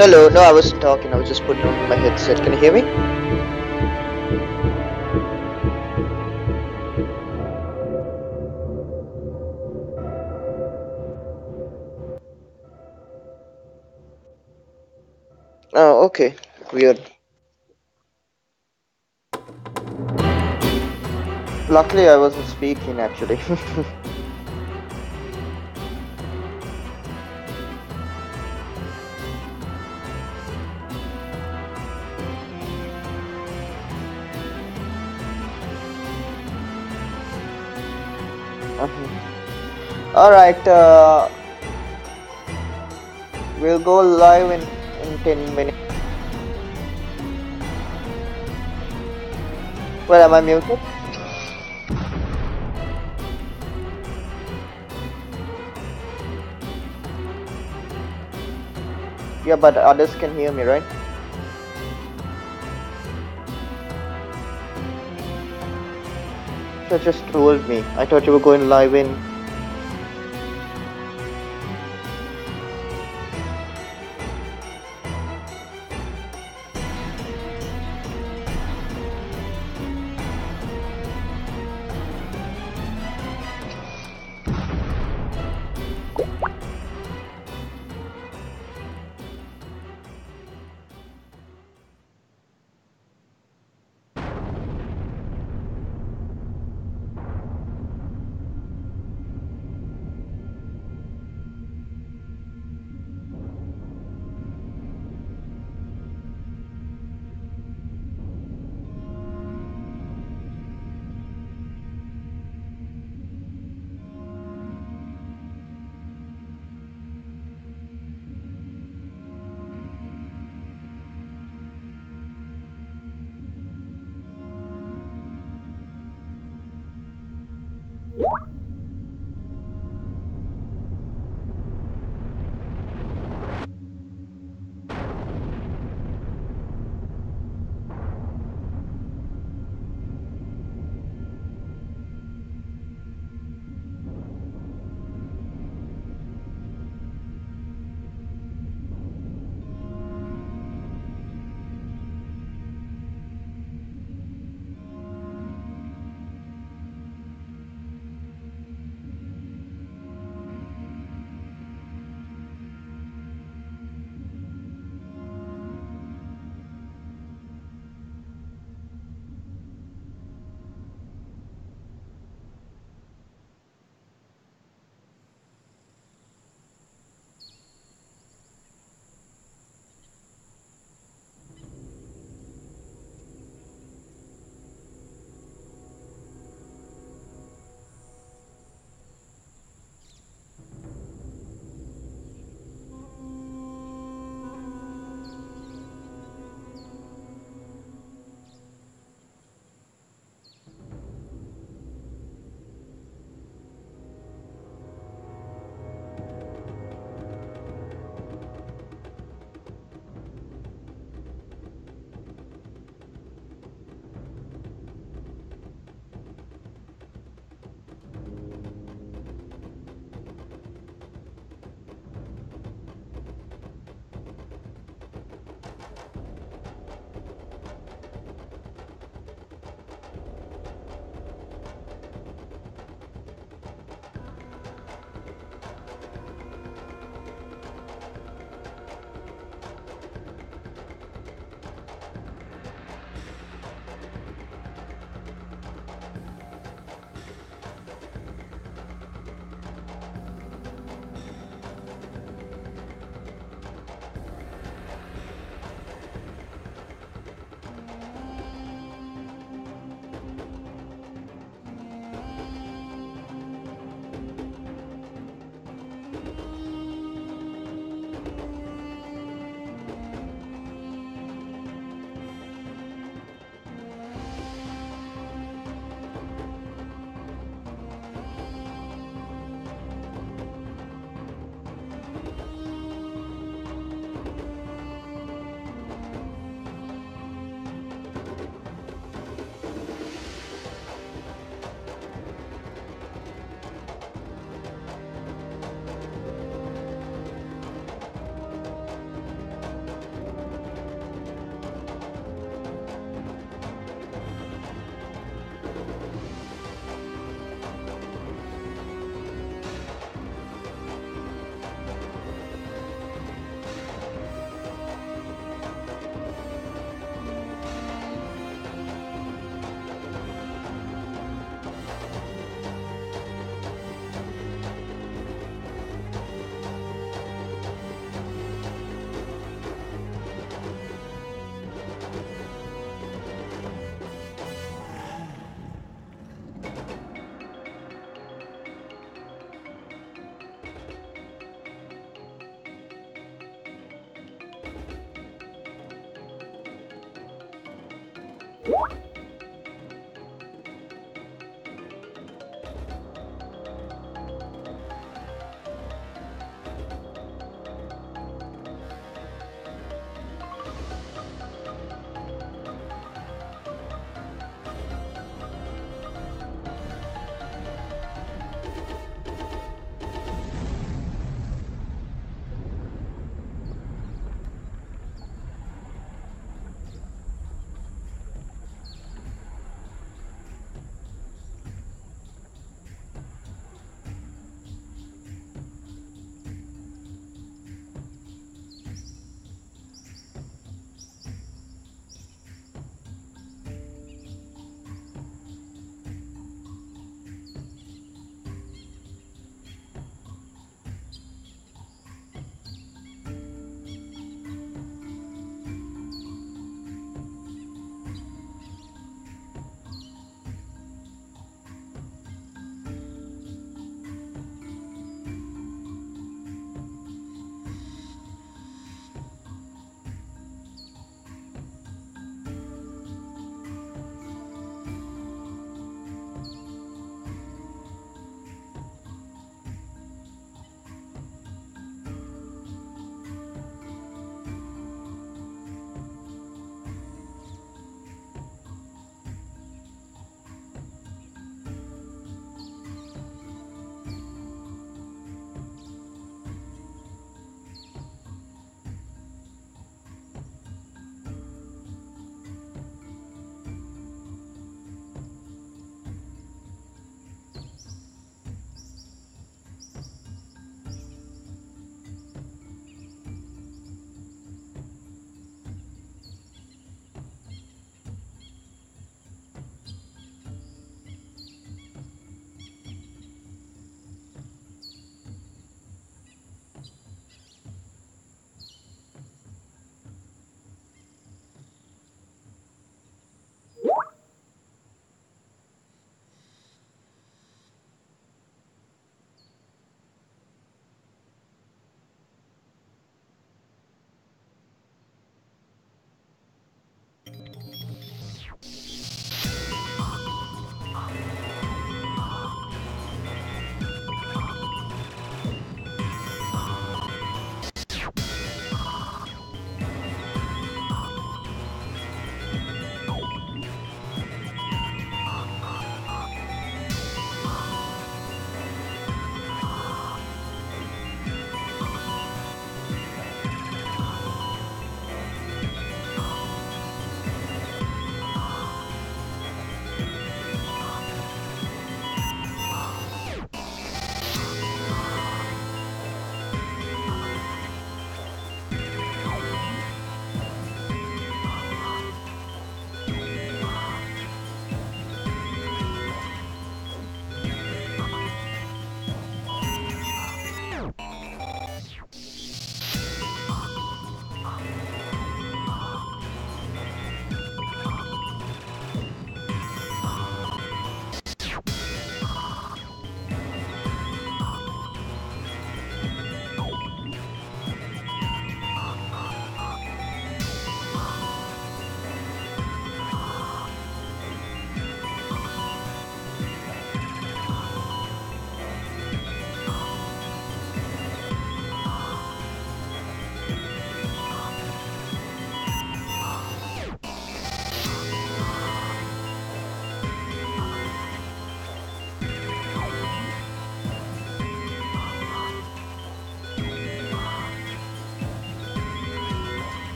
Hello, no, I wasn't talking, I was just putting on my headset. Can you hear me? Oh, okay. Weird. Luckily, I wasn't speaking actually. Alright, we'll go live in 10 minutes. Well, am I muted? Yeah, but others can hear me, right? You just told me. I thought you were going live in.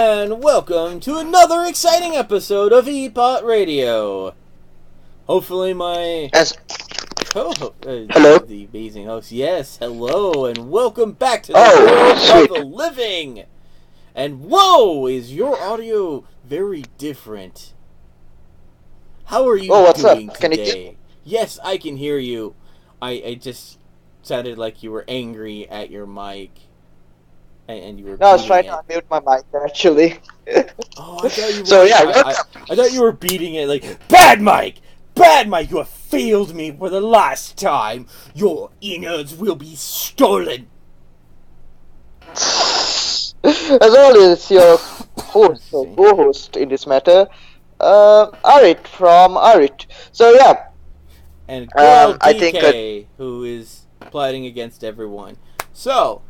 And welcome to another exciting episode of ePot Radio. Hopefully my co-host, Hello? the amazing host, yes, hello, and welcome back to the world of the living. And whoa, is your audio very different? How are you what's doing up? Can you today? Yes, I can hear you. I just sounded like you were angry at your mic. And you were No, I was trying beating to it. unmute my mic, actually. Oh, I thought you were. So, yeah, I thought you were beating it like, Bad Mike! Bad Mike, you have failed me for the last time! Your innards will be stolen! As always, your host or co-host in this matter, Arit from Arit. So, yeah. And girl I DK, think, who is plotting against everyone. So,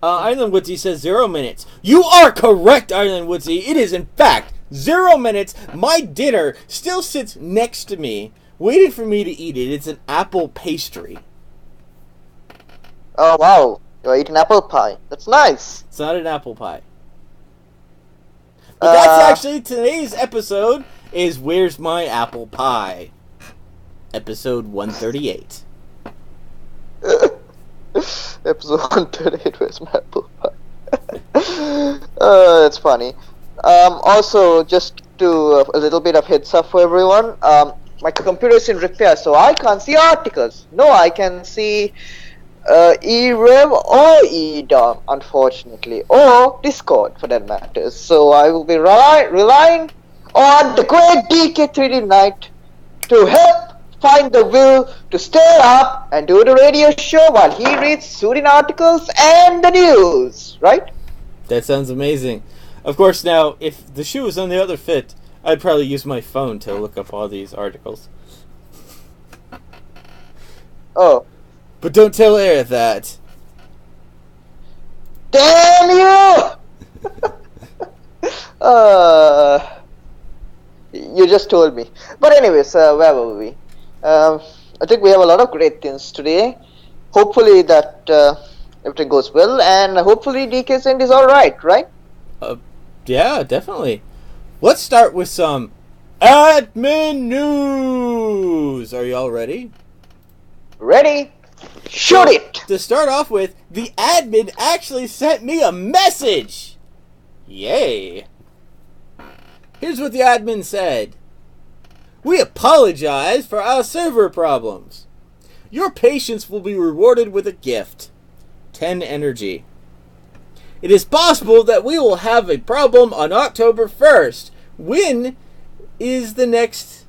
Island Woodsy says 0 minutes. You are correct, Island Woodsy. It is, in fact, 0 minutes. My dinner still sits next to me, waiting for me to eat it. It's an apple pastry. oh, wow. You're eating apple pie. That's nice. It's not an apple pie. But that's actually today's episode is Where's My Apple Pie? Episode 138. Episode 138, where's my apple pie? That's funny. Also, just to a little bit of heads up for everyone, my computer is in repair, so I can't see articles. No, I can see eRev or eDom, unfortunately, or Discord for that matter. So I will be relying on the great DK3D Knight to help find the will to stay up and do the radio show while he reads soothing articles and the news, right? That sounds amazing. Of course, now, if the shoe was on the other foot, I'd probably use my phone to look up all these articles. Oh. But don't tell Air that. Damn you! You just told me. But anyways, where were we? I think we have a lot of great things today. Hopefully that everything goes well, and hopefully DK's end is alright, right? Yeah, definitely. Let's start with some admin news. Are y'all ready? Ready? Shoot it! To start off with, the admin actually sent me a message! Yay! Here's what the admin said. We apologize for our server problems. Your patience will be rewarded with a gift. 10 energy. It is possible that we will have a problem on October 1st. When is the next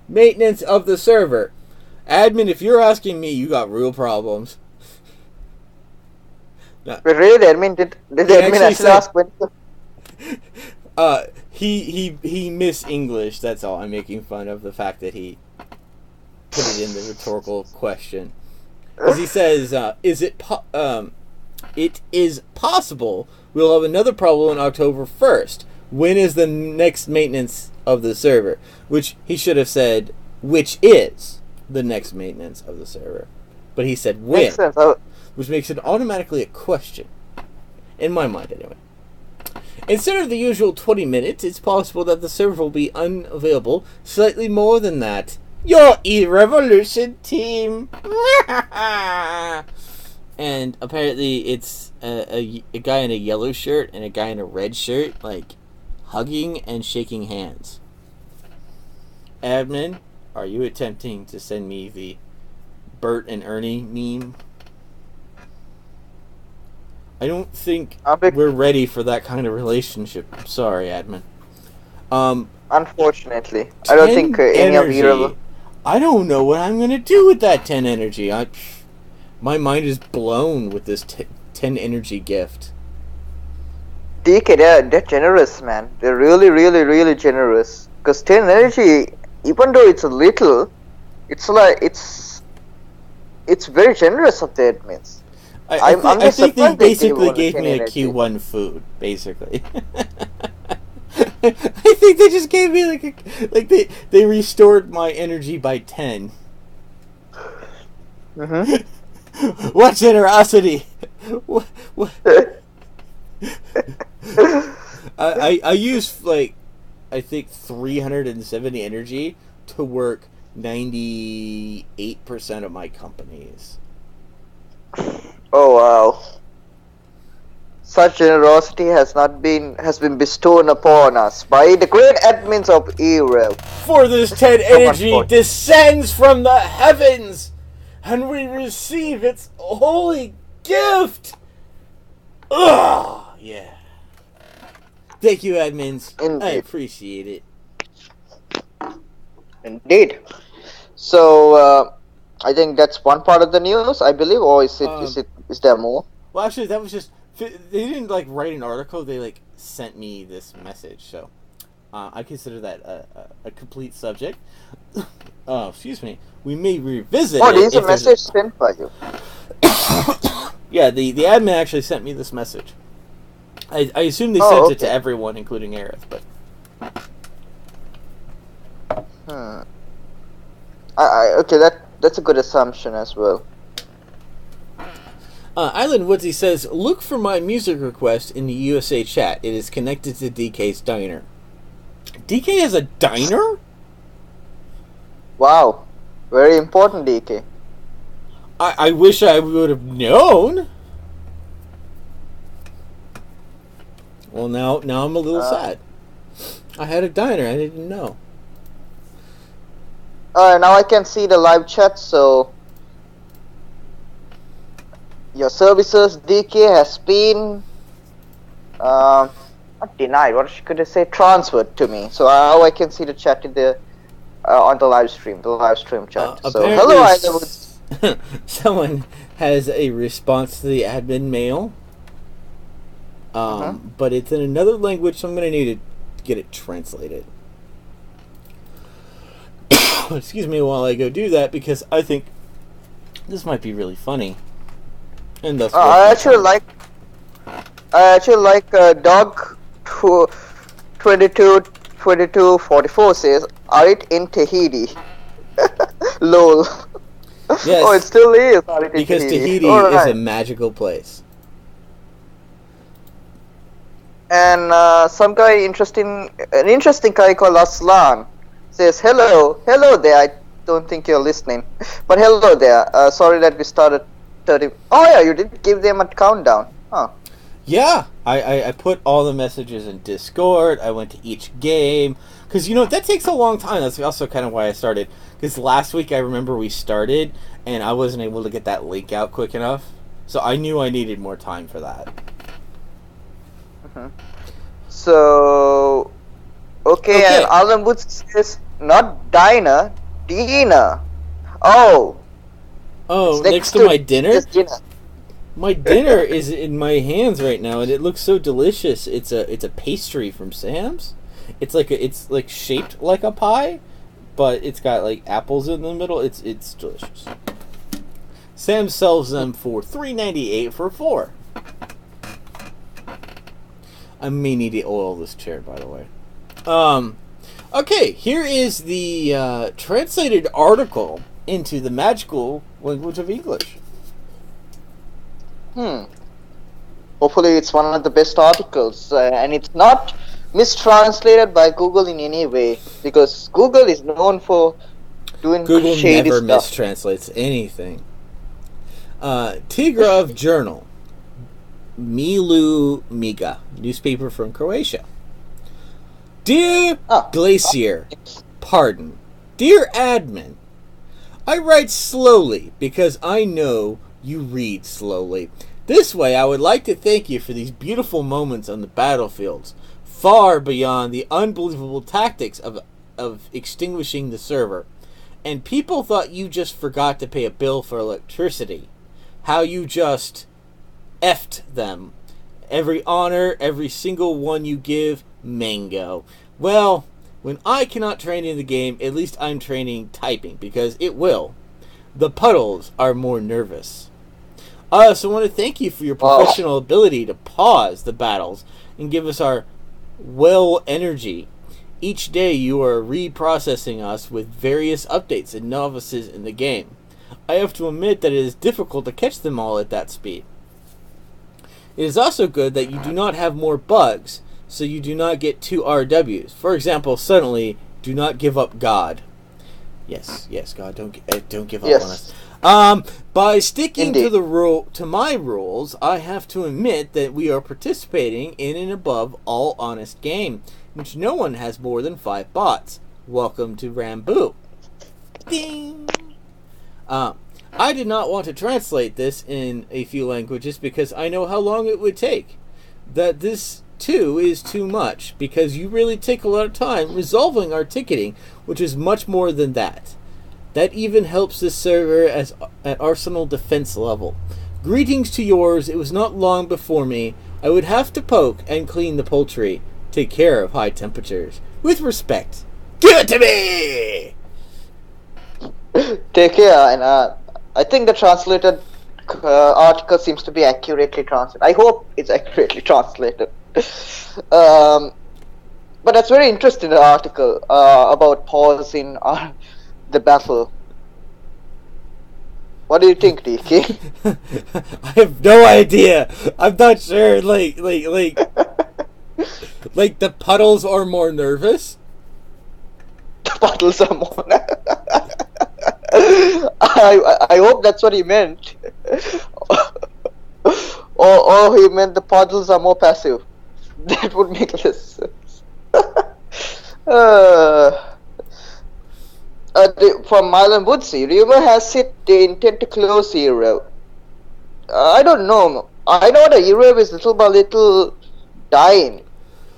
maintenance of the server? Admin, if you're asking me, you got real problems. But really, admin, did the admin actually ask when? He missed English. That's all. I'm making fun of the fact that he put it in the rhetorical question. Because he says, it is possible we'll have another problem on October 1st. When is the next maintenance of the server? Which he should have said, which is the next maintenance of the server. But he said when. Makes sense. Which makes it automatically a question. In my mind, anyway. Instead of the usual 20 minutes, it's possible that the server will be unavailable slightly more than that. Your e-revolution team! And apparently it's a guy in a yellow shirt and a guy in a red shirt, like, hugging and shaking hands. Admin, are you attempting to send me the Bert and Ernie meme? I don't think we're ready for that kind of relationship. I'm sorry, admin. Unfortunately, I don't think any of you. I don't know what I'm gonna do with that 10 energy. My mind is blown with this 10 energy gift. DK, they're generous, man. They're really, really, really generous. Because 10 energy, even though it's a little, it's like it's very generous of the admins. I think they basically gave me a Q1 food, basically. I think they just gave me they restored my energy by 10. Mm-hmm. What generosity! What? I use like I think 370 energy to work 98% of my companies. Oh wow. Such generosity has been bestowed upon us by the great admins of Europe. For this 10 So energy descends from the heavens, and we receive its holy gift. Ugh, yeah. Thank you, admins. Indeed. I appreciate it. Indeed. So I think that's one part of the news, I believe, or is there more? Well, actually, that was just they didn't like write an article. They like sent me this message, so I consider that a complete subject. Oh, excuse me. We may revisit. Oh, there's a message sent by you. Yeah, the admin actually sent me this message. I assume they sent it to everyone, including Aerith, but. Okay, that's a good assumption as well. Island Woodsy says, look for my music request in the USA chat. It is connected to DK's diner. DK has a diner? Wow. Very important, DK. I wish I would have known. Well, now I'm a little sad. I had a diner. I didn't know. Now I can see the live chat, so your services, DK, has been not denied. What could I say? Transferred to me. So now I can see the chat in the on the live stream chat. So hello, Island. Someone has a response to the admin mail, but it's in another language, so I'm going to need to get it translated. Excuse me while I go do that, because I think this might be really funny. And thus, I actually like Dog 2244 says, "Are it in Tahiti?" Lol. Yes. Oh, it still is. Because Tahiti is a magical place. And an interesting guy called Aslan says, hello there. I don't think you're listening, but hello there. Sorry that we started 30. Oh yeah, you did give them a countdown, huh? Yeah, I put all the messages in Discord. I went to each game because that takes a long time. That's also kind of why I started. Because last week I remember we started and I wasn't able to get that link out quick enough, so I knew I needed more time for that. So, okay. And Alan Woods says not diner, dinner. Oh, next to my dinner. My dinner is in my hands right now, and it looks so delicious. It's a pastry from Sam's. It's like shaped like a pie, but it's got like apples in the middle. It's delicious. Sam's sells them for $3.98 for 4. I may need to oil this chair, by the way. Okay, here is the translated article into the magical language of English. Hopefully it's one of the best articles, and it's not mistranslated by Google in any way, because Google is known for doing Google shady never stuff. mistranslates anything. Tigrov Journal. Milu Miga, newspaper from Croatia. Dear Glacier, pardon. Dear admin, I write slowly because I know you read slowly. This way, I would like to thank you for these beautiful moments on the battlefields, far beyond the unbelievable tactics of extinguishing the server. And people thought you just forgot to pay a bill for electricity. How you just effed them. Every honor, every single one you give, mango. Well, when I cannot train in the game, at least I'm training typing, because it will. The puddles are more nervous. I also want to thank you for your professional ability to pause the battles and give us our energy. Each day you are reprocessing us with various updates and novices in the game. I have to admit that it is difficult to catch them all at that speed. It is also good that you do not have more bugs, so you do not get two RWs. For example, suddenly, do not give up God. Yes, God, don't give up on us. By sticking to my rules, I have to admit that we are participating in an above all honest game, in which no one has more than 5 bots. Welcome to Rambo. Ding. I did not want to translate this in a few languages because I know how long it would take. That this too is too much because you really take a lot of time resolving our ticketing, which is much more than that. That even helps this server at Arsenal defense level. Greetings to yours. It was not long before me. I would have to poke and clean the poultry. Take care of high temperatures. With respect. Give it to me! Take care, and I think the translated article seems to be accurately translated. I hope it's accurately translated. But that's very interesting, the article about pause in the battle. What do you think, DK? I have no idea. I'm not sure. Like the puddles are more nervous. The puddles are more. I hope that's what he meant. or he meant the puddles are more passive. That would make less sense. From Marlon Woodsy, rumor has it they intend to close Europe. I don't know. I know the Europe is little by little dying.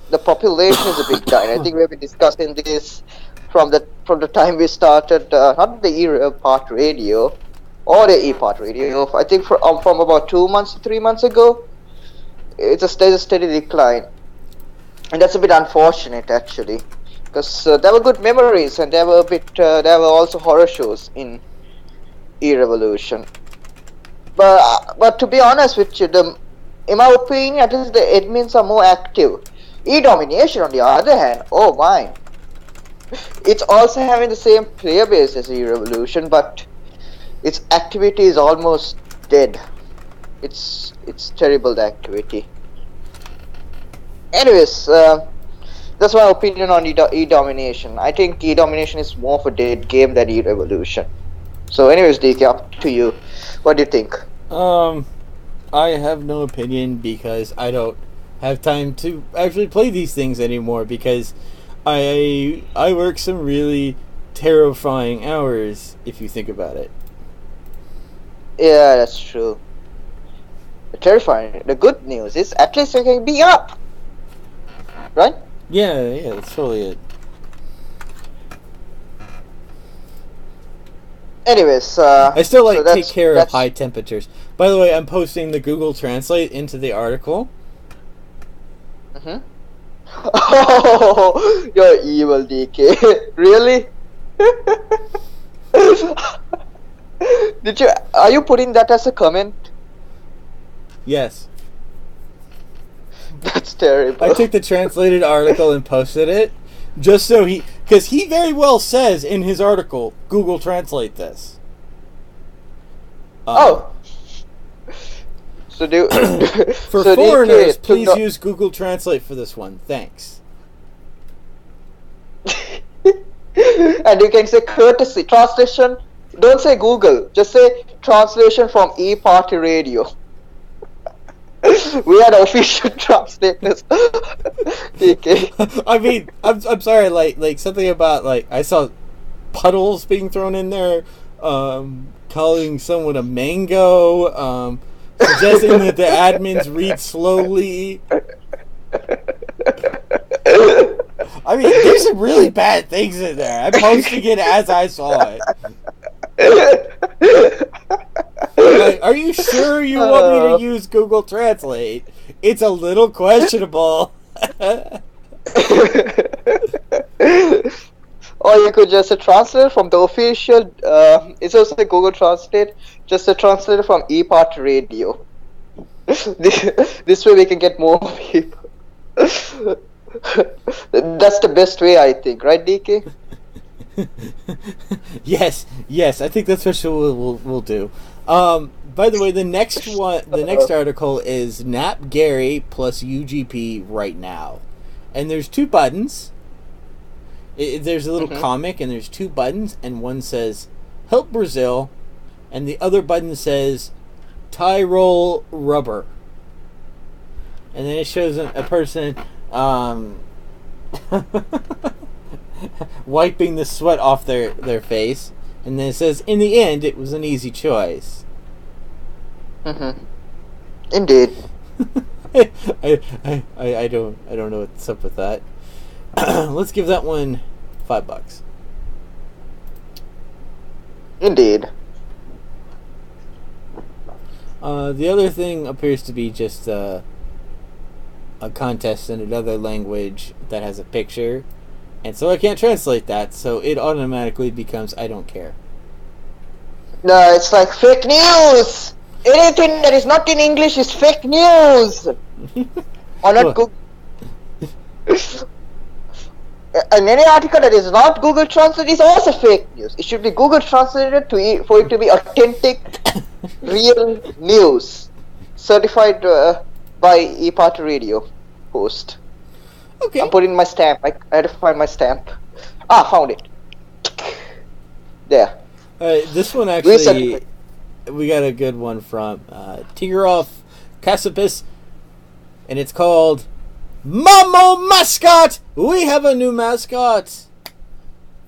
The population is a big dying. I think we've been discussing this from the time we started, not the E-Part radio, or the E-Part radio. I think from about 2 months, 3 months ago, there's a steady decline, and that's a bit unfortunate actually, because there were good memories, and there were also horror shows in E-Revolution. But to be honest with you, in my opinion, at least the admins are more active. E-Domination, on the other hand, oh my. It's also having the same player base as E-Revolution, but its activity is almost dead. It's terrible, the activity. Anyways, that's my opinion on E-Domination. I think E-Domination is more of a dead game than E-Revolution. So anyways, DK, up to you. What do you think? I have no opinion because I don't have time to actually play these things anymore because I work some really terrifying hours if you think about it. Yeah, that's true. Terrifying. The good news is at least you can be up, right? Yeah, that's totally it. Anyways, I still take care of high temperatures. By the way, I'm posting the Google Translate into the article. Oh, you're evil, DK. Really? Are you putting that as a comment? Yes. That's terrible. I took the translated article and posted it just so because he very well says in his article, Google Translate this. Oh. So for foreigners, please use Google Translate for this one. Thanks. And you can say courtesy translation. Don't say Google. Just say translation from E-Party Radio. We are the official translators. Okay. I mean, I'm sorry. Like something about I saw puddles being thrown in there. Calling someone a mango. Suggesting that the admins read slowly. I mean, there's some really bad things in there. I'm posting it as I saw it. Are you sure you want me to use Google Translate? It's a little questionable. Or you could just translate from the official. It's also Google Translate. Just a translator from E-Part Radio. This way we can get more people. That's the best way, I think, right, DK? Yes. I think that's what we'll do. By the way, the next article is Nap Gary plus UGP right now. and there's two buttons. There's a little Mhm. comic, and there's two buttons, and one says "Help Brazil," and the other button says "Tyrol Rubber." And then it shows a person wiping the sweat off their face, and then it says, "In the end, it was an easy choice." Mhm. Indeed. I don't know what's up with that. Let's give that one $5. Indeed. The other thing appears to be just a contest in another language that has a picture, and so I can't translate that, so it automatically becomes I don't care. No, it's like fake news. Anything that is not in English is fake news. Or not Google. And any article that is not Google Translate is also fake news. It should be Google translated for it to be authentic, real news, certified by ePart Radio host. Okay. I'm putting my stamp. I had to find my stamp. Ah, found it. There. This one actually, we got a good one from Tigorov Kasapis, and it's called Mamo Mascot! We have a new mascot!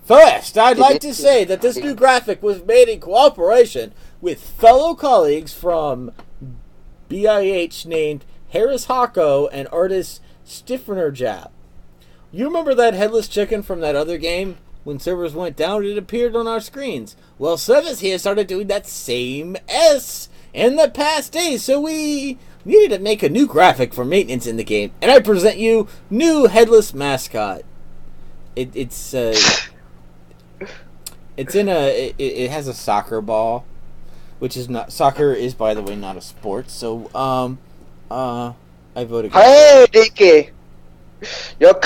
First, I'd like to say that this new graphic was made in cooperation with fellow colleagues from BIH named Harris Hako and artist Stiffener Jab. You remember that headless chicken from that other game? When servers went down, it appeared on our screens. Well, Service here started doing that same S in the past days, so we needed to make a new graphic for maintenance in the game, and I present you new headless mascot. It has a soccer ball, which is not soccer is, by the way, not a sport. So I voted. Hey DK, I'm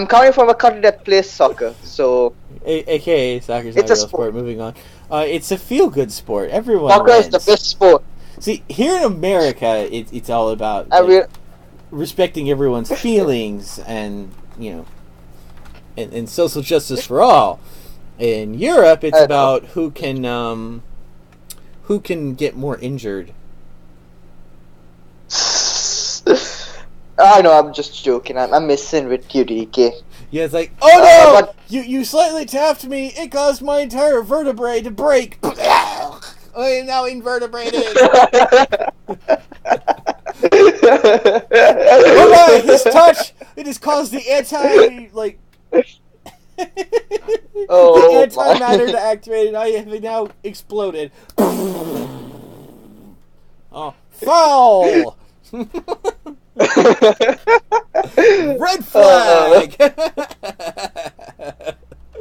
coming from a country that plays soccer, so AKA soccer's not a real sport. Moving on. It's a feel-good sport. Everyone soccer wins. is the best sport. See, here in America, it's all about respecting everyone's feelings and, and social justice for all. In Europe, it's about who can get more injured. I know, I'm just joking. I'm messing with you, DK. Yeah, it's like, oh no! You slightly tapped me. It caused my entire vertebrae to break. I am now invertebrated. Oh my! His touch. It has caused the antimatter to activate, and I have now exploded. Oh, foul! Red flag!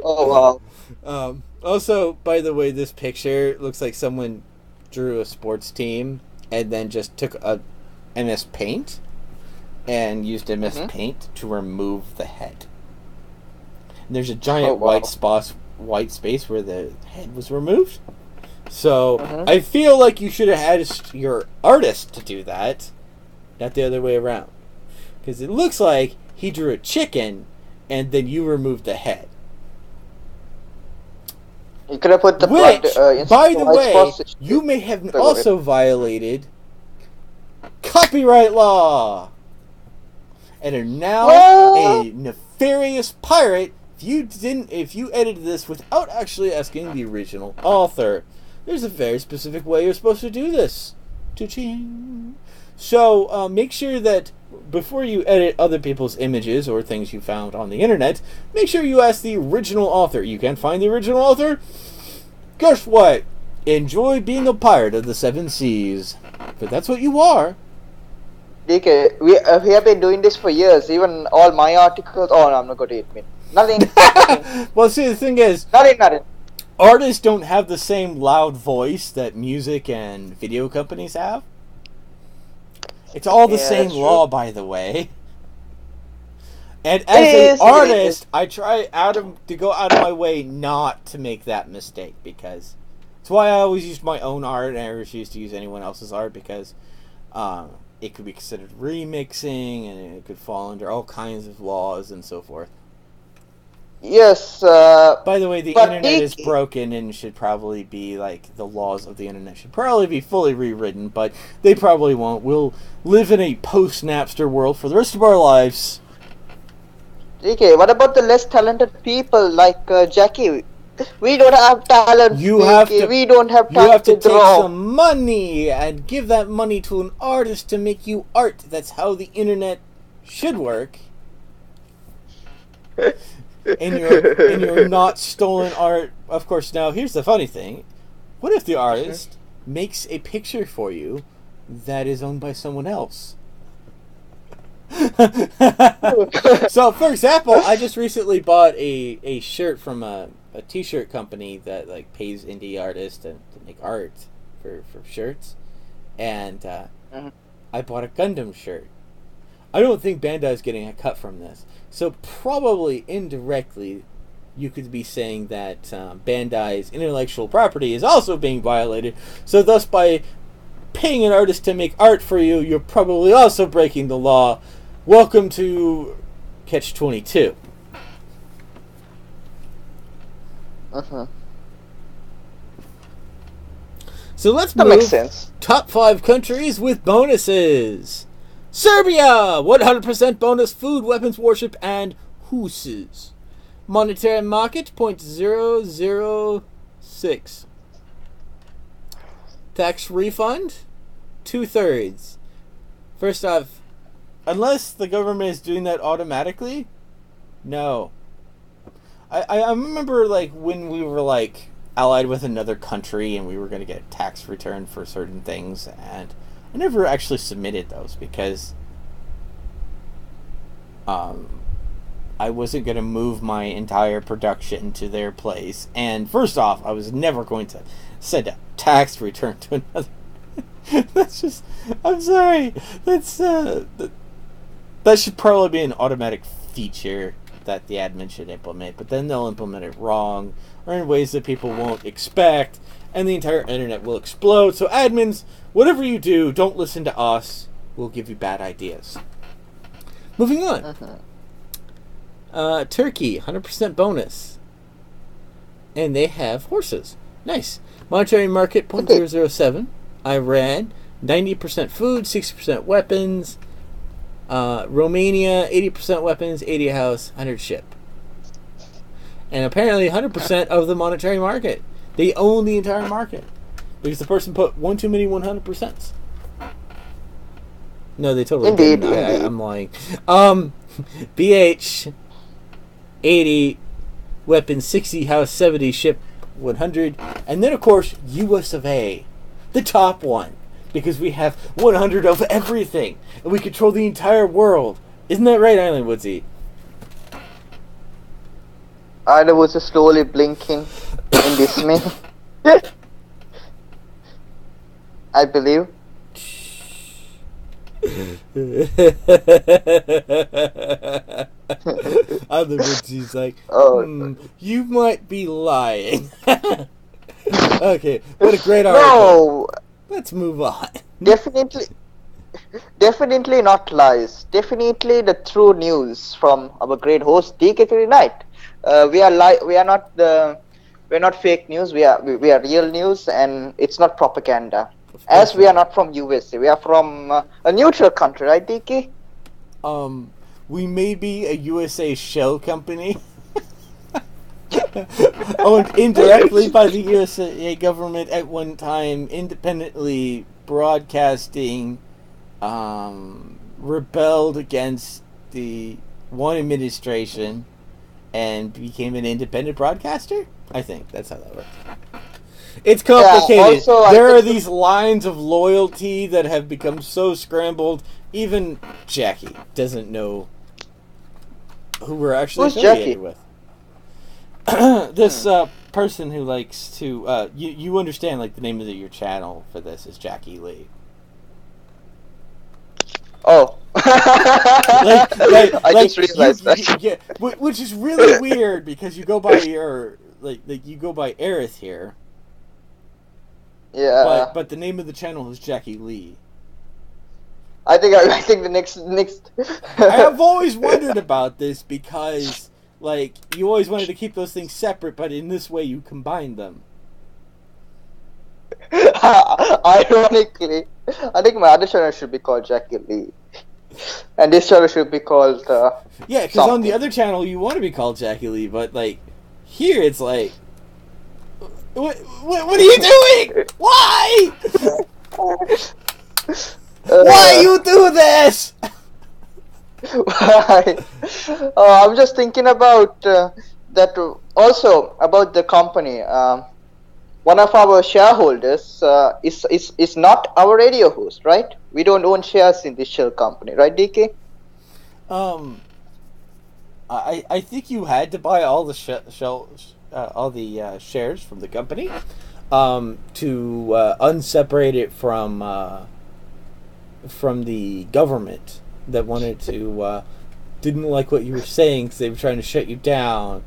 Oh wow. Also, by the way, this picture looks like someone drew a sports team and then just took a MS Paint and used MS Paint to remove the head. And there's a giant white space where the head was removed. So I feel like you should have had your artist to do that, not the other way around, because it looks like he drew a chicken and then you removed the head. You could have put the Which, blood, by the way, you may have also violated copyright law and are now a nefarious pirate if you edited this without actually asking the original author. There's a very specific way you're supposed to do this. Cha-ching. So make sure that before you edit other people's images or things you found on the internet, make sure you ask the original author. You can't find the original author? Guess what? Enjoy being a pirate of the seven seas. But that's what you are. DK, we have been doing this for years. Even all my articles. Oh no, I'm not going to admit. Nothing. Well, see, the thing is, nothing. Artists don't have the same loud voice that music and video companies have. It's all the same law, by the way. And as an artist, I try to go out of my way not to make that mistake, because it's why I always use my own art and I refuse to use anyone else's art, because it could be considered remixing, and it could fall under all kinds of laws and so forth. Yes. By the way, the But internet is broken and should probably be like the laws of the internet should probably be fully rewritten, but they probably won't. We'll live in a post-Napster world for the rest of our lives. DK, what about the less talented people like Jackie? We don't have talent. We don't have time You have to to draw. take some money and give that money to an artist to make you art. That's how the internet should work. And your not stolen art. Of course, now here's the funny thing. What if the artist makes a picture for you that is owned by someone else? So, for example, I just recently bought a shirt from a t-shirt company that like pays indie artists to make art for shirts, and I bought a Gundam shirt. I don't think Bandai's getting a cut from this, so probably indirectly you could be saying that Bandai's intellectual property is also being violated, so thus by paying an artist to make art for you, you're probably also breaking the law. Welcome to Catch-22. So let's move. That makes sense. Top 5 countries with bonuses. Serbia, 100% bonus food, weapons, warship, and huses. Monetary market, 0.006. Tax refund, 2/3. First off, unless the government is doing that automatically, no. I remember like when we were like allied with another country and we were going to get tax return for certain things, and I never actually submitted those because I wasn't going to move my entire production to their place, and first off, I was never going to send a tax return to another. That's just, I'm sorry, that's that should probably be an automatic feature that the admin should implement, but then they'll implement it wrong or in ways that people won't expect, and the entire internet will explode. So admins, whatever you do, don't listen to us. We'll give you bad ideas. Moving on. Turkey, 100% bonus. And they have horses. Nice. Monetary market, 0.007. Iran, 90% food, 60% weapons. Romania, 80% weapons, 80 house, 100 ship. And apparently 100% of the monetary market. They own the entire market. Because the person put one too many 100%. No, they totally didn't. I'm lying. BH, 80, weapons, 60 house, 70 ship, 100. And then, of course, US of A. The top one. Because we have 100 of everything. And we control the entire world. Isn't that right, Island Woodsy? I was just slowly blinking in dismay. I believe. Island Woodsy's like, Oh. you might be lying. Okay, what a great article. No! Let's move on. Definitely not lies. Definitely the true news from our great host DK Knight. We're not fake news. We are real news, and it's not propaganda. As we are not from USA, we are from a neutral country, right, DK? We may be a USA shell company. Owned indirectly by the USA government at one time, independently broadcasting, rebelled against the one administration, and became an independent broadcaster? I think that's how that works. It's complicated. Yeah, also, there are these lines of loyalty that have become so scrambled, even Jackie doesn't know who we're actually affiliated with. This person who likes to you understand, like, the name of your channel for this is Jackie Lee. Oh. I just realized that. Yeah, which is really weird because you go by your you go by Aerith here. Yeah. But the name of the channel is Jackie Lee. I think the next. I have always wondered about this because, like, you always wanted to keep those things separate, but in this way you combine them. Ironically, I think my other channel should be called Jackie Lee, and this channel should be called. Yeah, because on the other channel you want to be called Jackie Lee, but like here it's like, what are you doing? Why? Why you do this? I'm just thinking about that. Also about the company. One of our shareholders is not our radio host, right? We don't own shares in this shell company, right, DK? I think you had to buy all the shares from the company to unseparate it from the government that wanted to didn't like what you were saying because they were trying to shut you down.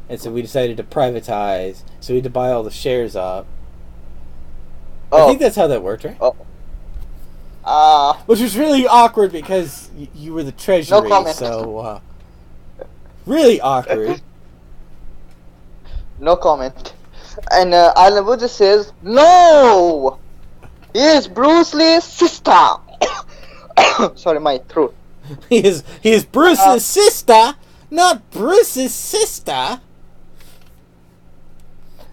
And so we decided to privatize. So we had to buy all the shares up. Oh. I think that's how that worked, right? Oh. Which was really awkward because you were the treasury. No comment. So really awkward. No comment. And Alan Woods says, "No, he is Bruce Lee's sister." Sorry, my throat. He is Bruce's sister, not Bruce's sister.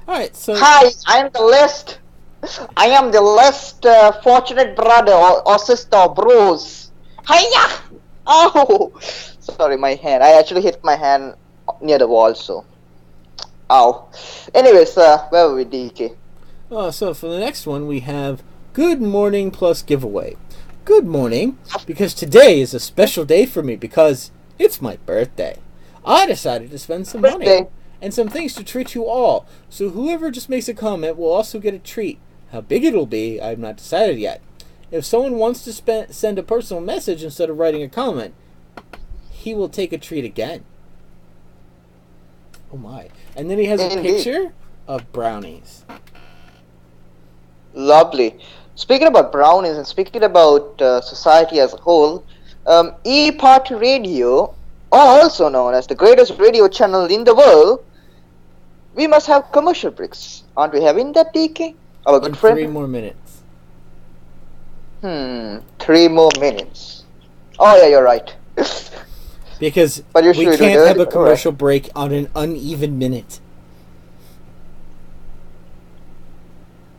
Alright, so... Hi, I am the least fortunate brother or sister of Bruce. Hiya! Oh! Sorry, my hand. I actually hit my hand near the wall, so... Ow. Anyways, where were we, DK? So for the next one, we have Good Morning plus Giveaway. Good morning, because today is a special day for me because it's my birthday. I decided to spend some money and some things to treat you all. So whoever just makes a comment will also get a treat. How big it'll be, I've not decided yet. If someone wants to send a personal message instead of writing a comment, he will take a treat again. Oh my. And then he has a picture of brownies. Lovely. Speaking about brownies and speaking about society as a whole, E-Party Radio, also known as the greatest radio channel in the world, we must have commercial breaks. Aren't we having that, DK? Our good friend? 3 more minutes. 3 more minutes. Oh yeah, you're right. Because we can't have a commercial break on an uneven minute.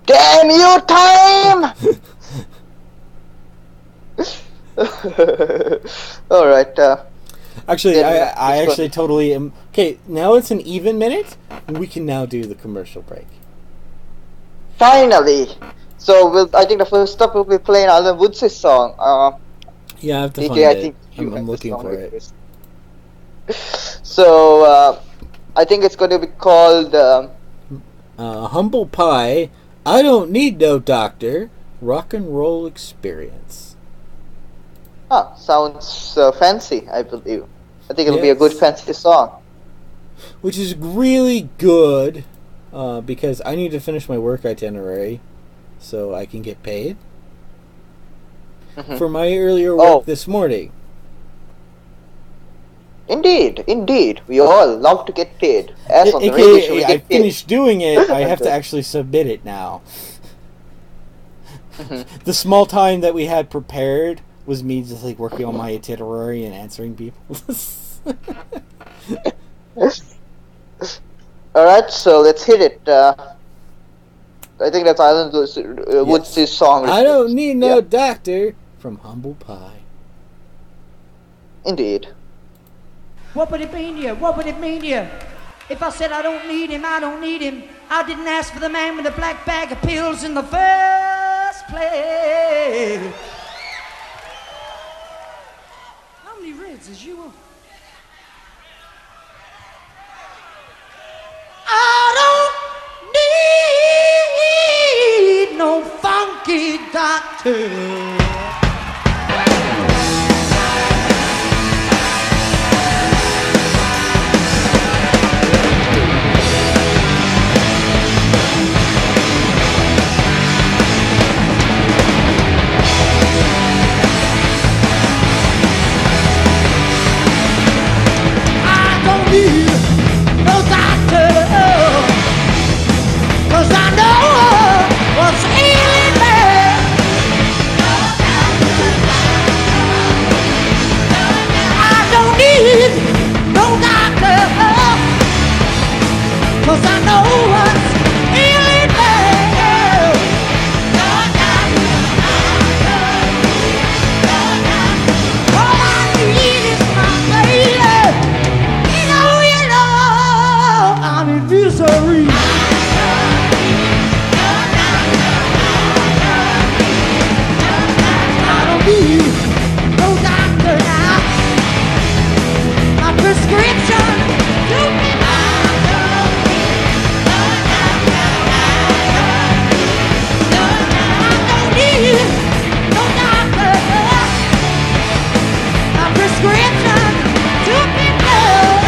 Damn you, time! Alright, actually, I actually totally am... Okay, now it's an even minute. We can now do the commercial break. Finally! So, I think the first stop will be playing Alan Woods' song. Yeah, I have to DK, find it. I think I'm looking for it. So, I think it's going to be called... Humble Pie, I Don't Need No Doctor, Rock and Roll Experience. Sounds fancy, I believe. I think it'll be a good fancy song. Which is really good, because I need to finish my work itinerary so I can get paid for my earlier work this morning. Indeed. We all love to get paid. As on the radio show, we get I paid. finished doing it, I have to actually submit it now. The small time that we had prepared was me just like working on my itinerary and answering people. Alright, so let's hit it. I think that's Alan Woods' song. I Don't Need No Doctor from Humble Pie. Indeed. What would it mean to you? What would it mean to you? If I said I don't need him, I don't need him. I didn't ask for the man with the black bag of pills in the first place. How many reds is you on? I don't need no funky doctor. know what's ailing me. All I need is my baby. You know, I'm in misery. I don't need no doctor now. My prescription took me out. I don't need no doctor. My prescription took me out.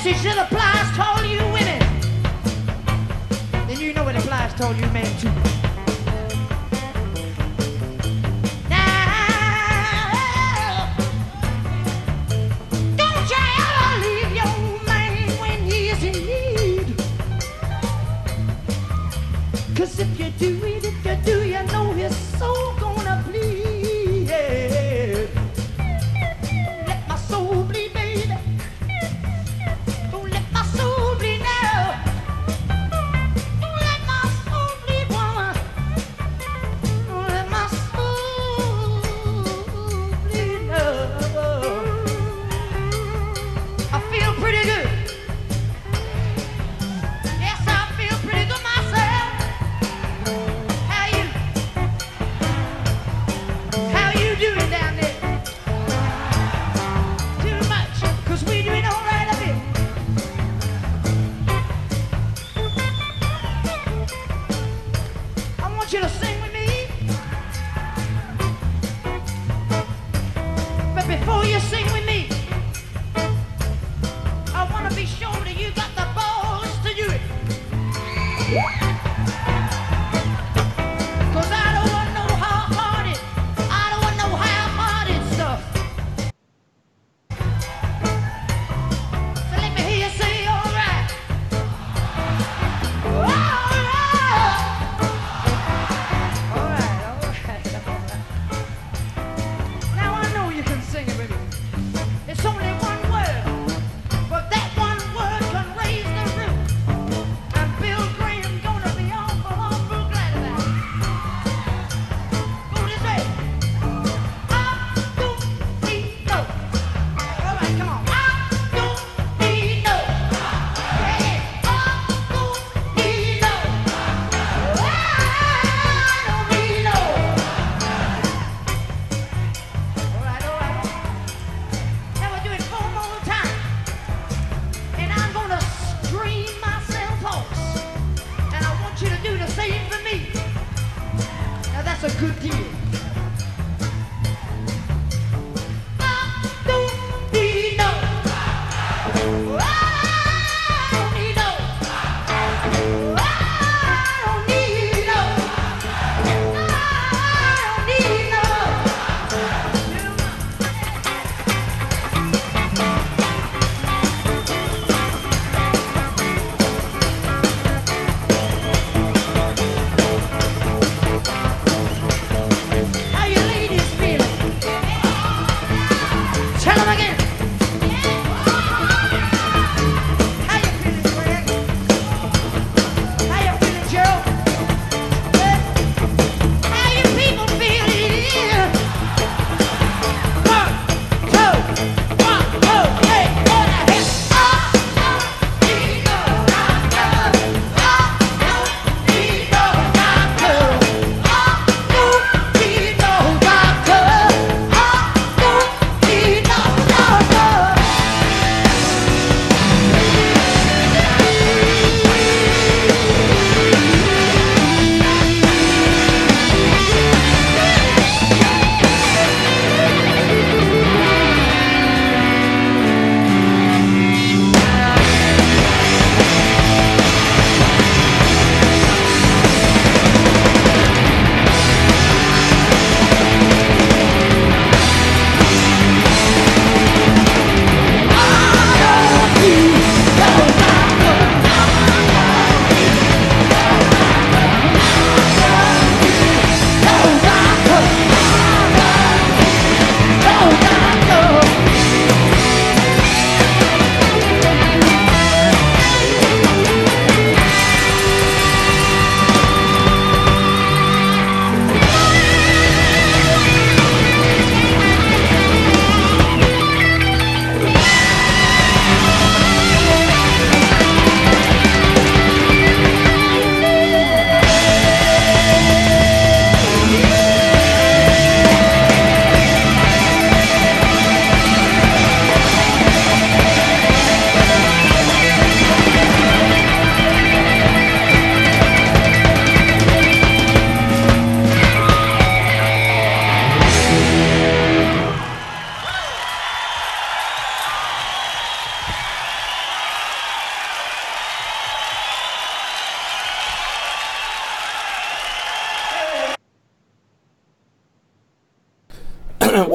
message that applies to all you women. Then you know it applies to all you men too. Now, don't you ever leave your man when he is in need. 'Cause if you do, you know his soul gonna bleed. Let my soul bleed, baby. Don't let my soul bleed now. Don't let my soul bleed, woman. Don't let my soul bleed now. I feel pretty good. Yes, I feel pretty good myself. How you doing down there? Too much, 'cause we doing all right up here. I want you to sing with me. But before you sing with me, I want to be sure that you got the balls to do it. 'Cause I don't want no half-hearted. I don't want no half-hearted stuff. So let me hear you say all right. All right. All right, all right, all right. Now I know you can sing it with me. It's only one word, but that one word can raise the roof. And Bill Graham gonna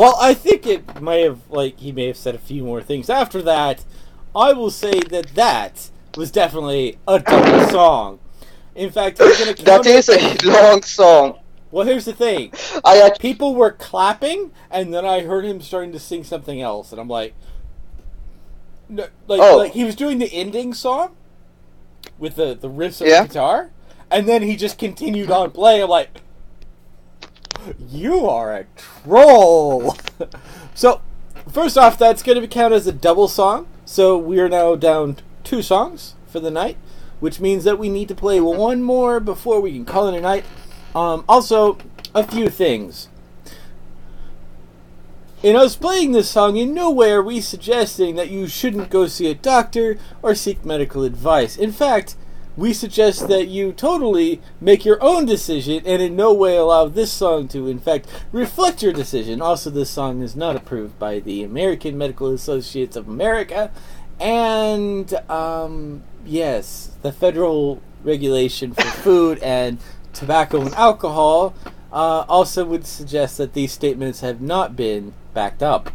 Well, I think it may have, he may have said a few more things after that. I will say that was definitely a double song. In fact, we're going to count That is a long song. Well, here's the thing. People were clapping, and then I heard him starting to sing something else, and I'm like... Like he was doing the ending song with the riffs of the guitar, and then he just continued on playing. I'm like, you are a troll. So, first off, that's going to be counted as a double song. So we are now down 2 songs for the night, which means that we need to play one more before we can call it a night. Also, a few things. In us playing this song, in no way are we suggesting that you shouldn't go see a doctor or seek medical advice. In fact, we suggest that you totally make your own decision and in no way allow this song to, in fact, reflect your decision. Also, this song is not approved by the American Medical Associates of America. And, yes, the federal regulation for food and tobacco and alcohol also would suggest that these statements have not been backed up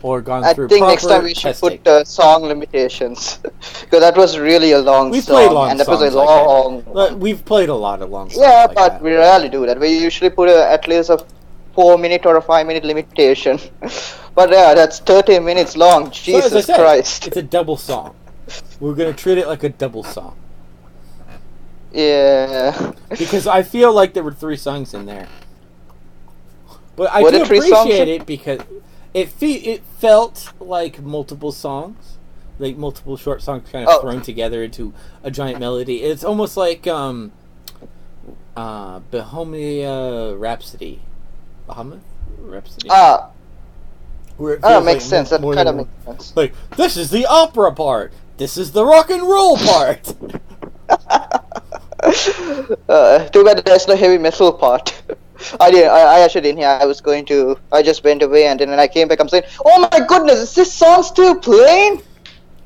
or gone through proper testing. I think next time we should put song limitations, because that was really a long We've song, played long and that songs was a like long. We've played a lot of long songs. Yeah, like but that. we rarely do that. We usually put at least a 4-minute or a 5-minute limitation. But yeah, that's 30 minutes long. Jesus so as I said, Christ! It's a double song. We're gonna treat it like a double song. Yeah. Because I feel like there were 3 songs in there. But I Were do there 3 appreciate songs? it because it felt like multiple songs, like multiple short songs kind of thrown together into a giant melody. It's almost like Bohemia Rhapsody. Bahamut Rhapsody? Where it feels makes sense. That kind of makes sense. Like, this is the opera part. This is the rock and roll part. Too bad there's no heavy metal part. I actually didn't hear. I just went away, and then when I came back, I'm saying, "Oh my goodness, is this song still playing?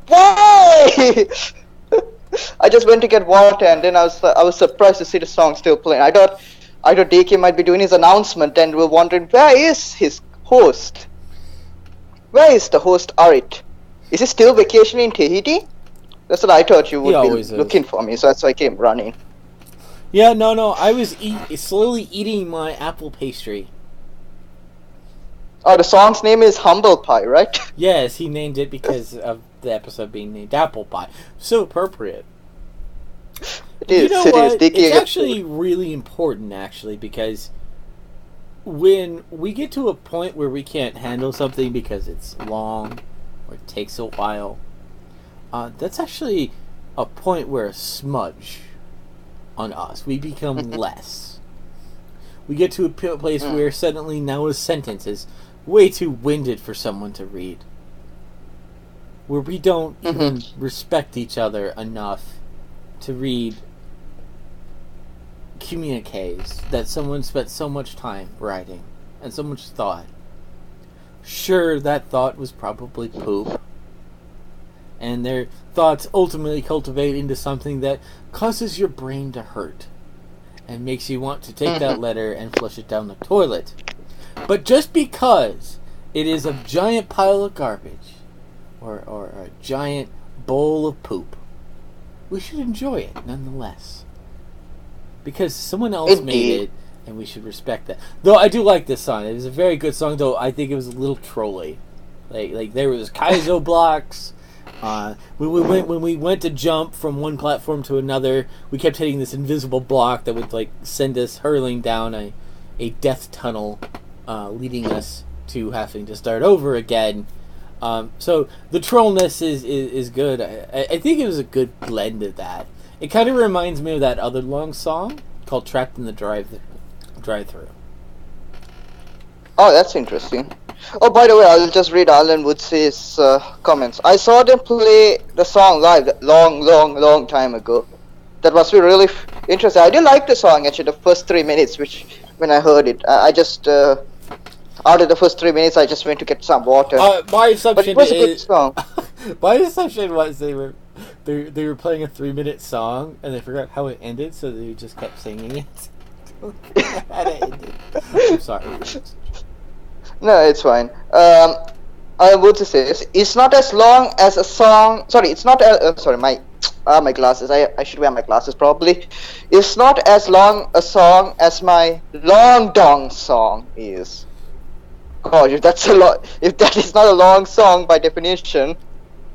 Why?" I just went to get water, and then I was surprised to see the song still playing. I thought DK might be doing his announcement, and we're wondering, where is his host? Where is the host, Arit? Is he still vacationing in Tahiti? That's what I thought you would be looking for me, so that's why I came running. Yeah, no, I was slowly eating my apple pastry. Oh, the song's name is Humble Pie, right? Yes, he named it because of the episode being named Apple Pie. So appropriate. It is. You know what? It's actually really important, because when we get to a point where we can't handle something because it's long or it takes a while, that's actually a point where a smudge on us. We become less. We get to a place where suddenly now a sentence is way too winded for someone to read. Where we don't even respect each other enough to read communiques that someone spent so much time writing and so much thought. Sure, that thought was probably poop. And their thoughts ultimately cultivate into something that causes your brain to hurt and makes you want to take that letter and flush it down the toilet. But just because it is a giant pile of garbage or a giant bowl of poop, we should enjoy it nonetheless. Because someone else made it, and we should respect that. Though I do like this song. It was a very good song, though I think it was a little trolly. Like there was Kaizo blocks. When we went to jump from one platform to another, we kept hitting this invisible block that would send us hurling down a death tunnel, leading us to having to start over again. So the trollness is good. I think it was a good blend of that. It kind of reminds me of that other long song called "Trapped in the Drive-Thru." Oh, that's interesting. Oh, by the way, I'll just read Alan Woods' comments. I saw them play the song live long time ago. That must be really interesting. I did like the song, actually, the first 3 minutes, when I heard it. I just, out of the first 3 minutes, I just went to get some water. My assumption but it was a good song. My assumption was they were playing a 3-minute song, and they forgot how it ended, so they just kept singing it. How it ended. I'm sorry. No, it's fine. I would say it's not as long as a song. Sorry, it's not. Sorry, my glasses. I should wear my glasses probably. It's not as long a song as my long dong song is. Gosh, if that's a lot, if that is not a long song by definition,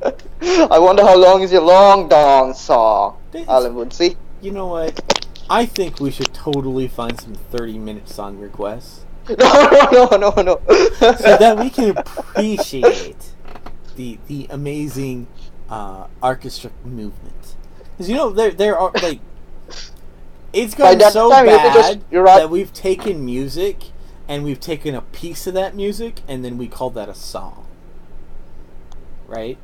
I wonder how long is your long dong song, Alan Woodsy. You know what? I think we should totally find some 30-minute song requests. No. So that we can appreciate the amazing orchestra movement. Because there are like it's gotten so bad that we've taken music and we've taken a piece of that music and then we call that a song, right?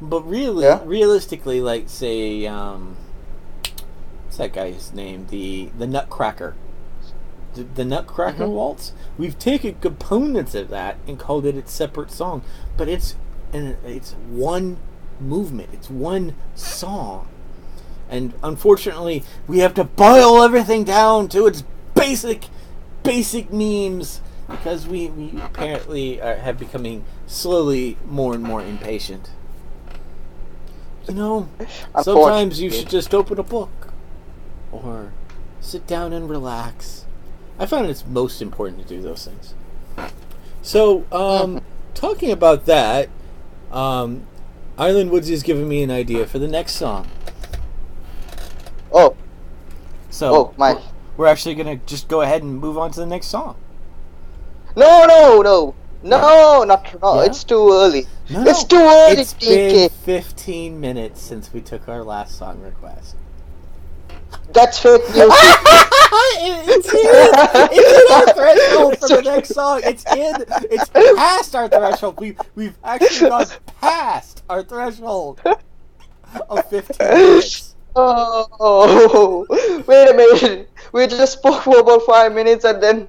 But realistically, like say, what's that guy's name? The Nutcracker. The Nutcracker Waltz. We've taken components of that and called it its separate song, but it's one movement. It's one song, and unfortunately, we have to boil everything down to its basic memes because we apparently have becoming slowly more and more impatient. Sometimes you should just open a book or sit down and relax. I find it's most important to do those things. So, talking about that, Island Woodsy has given me an idea for the next song. Oh. So, we're actually going to just go ahead and move on to the next song. No, not Yeah? It's too early. No, it's too early, It's DK. been 15 minutes since we took our last song request. That's fake news. It's in our threshold for the next song. It's past our threshold. We've actually gone past our threshold of 15 minutes. Oh, wait a minute. We just spoke for about 5 minutes and then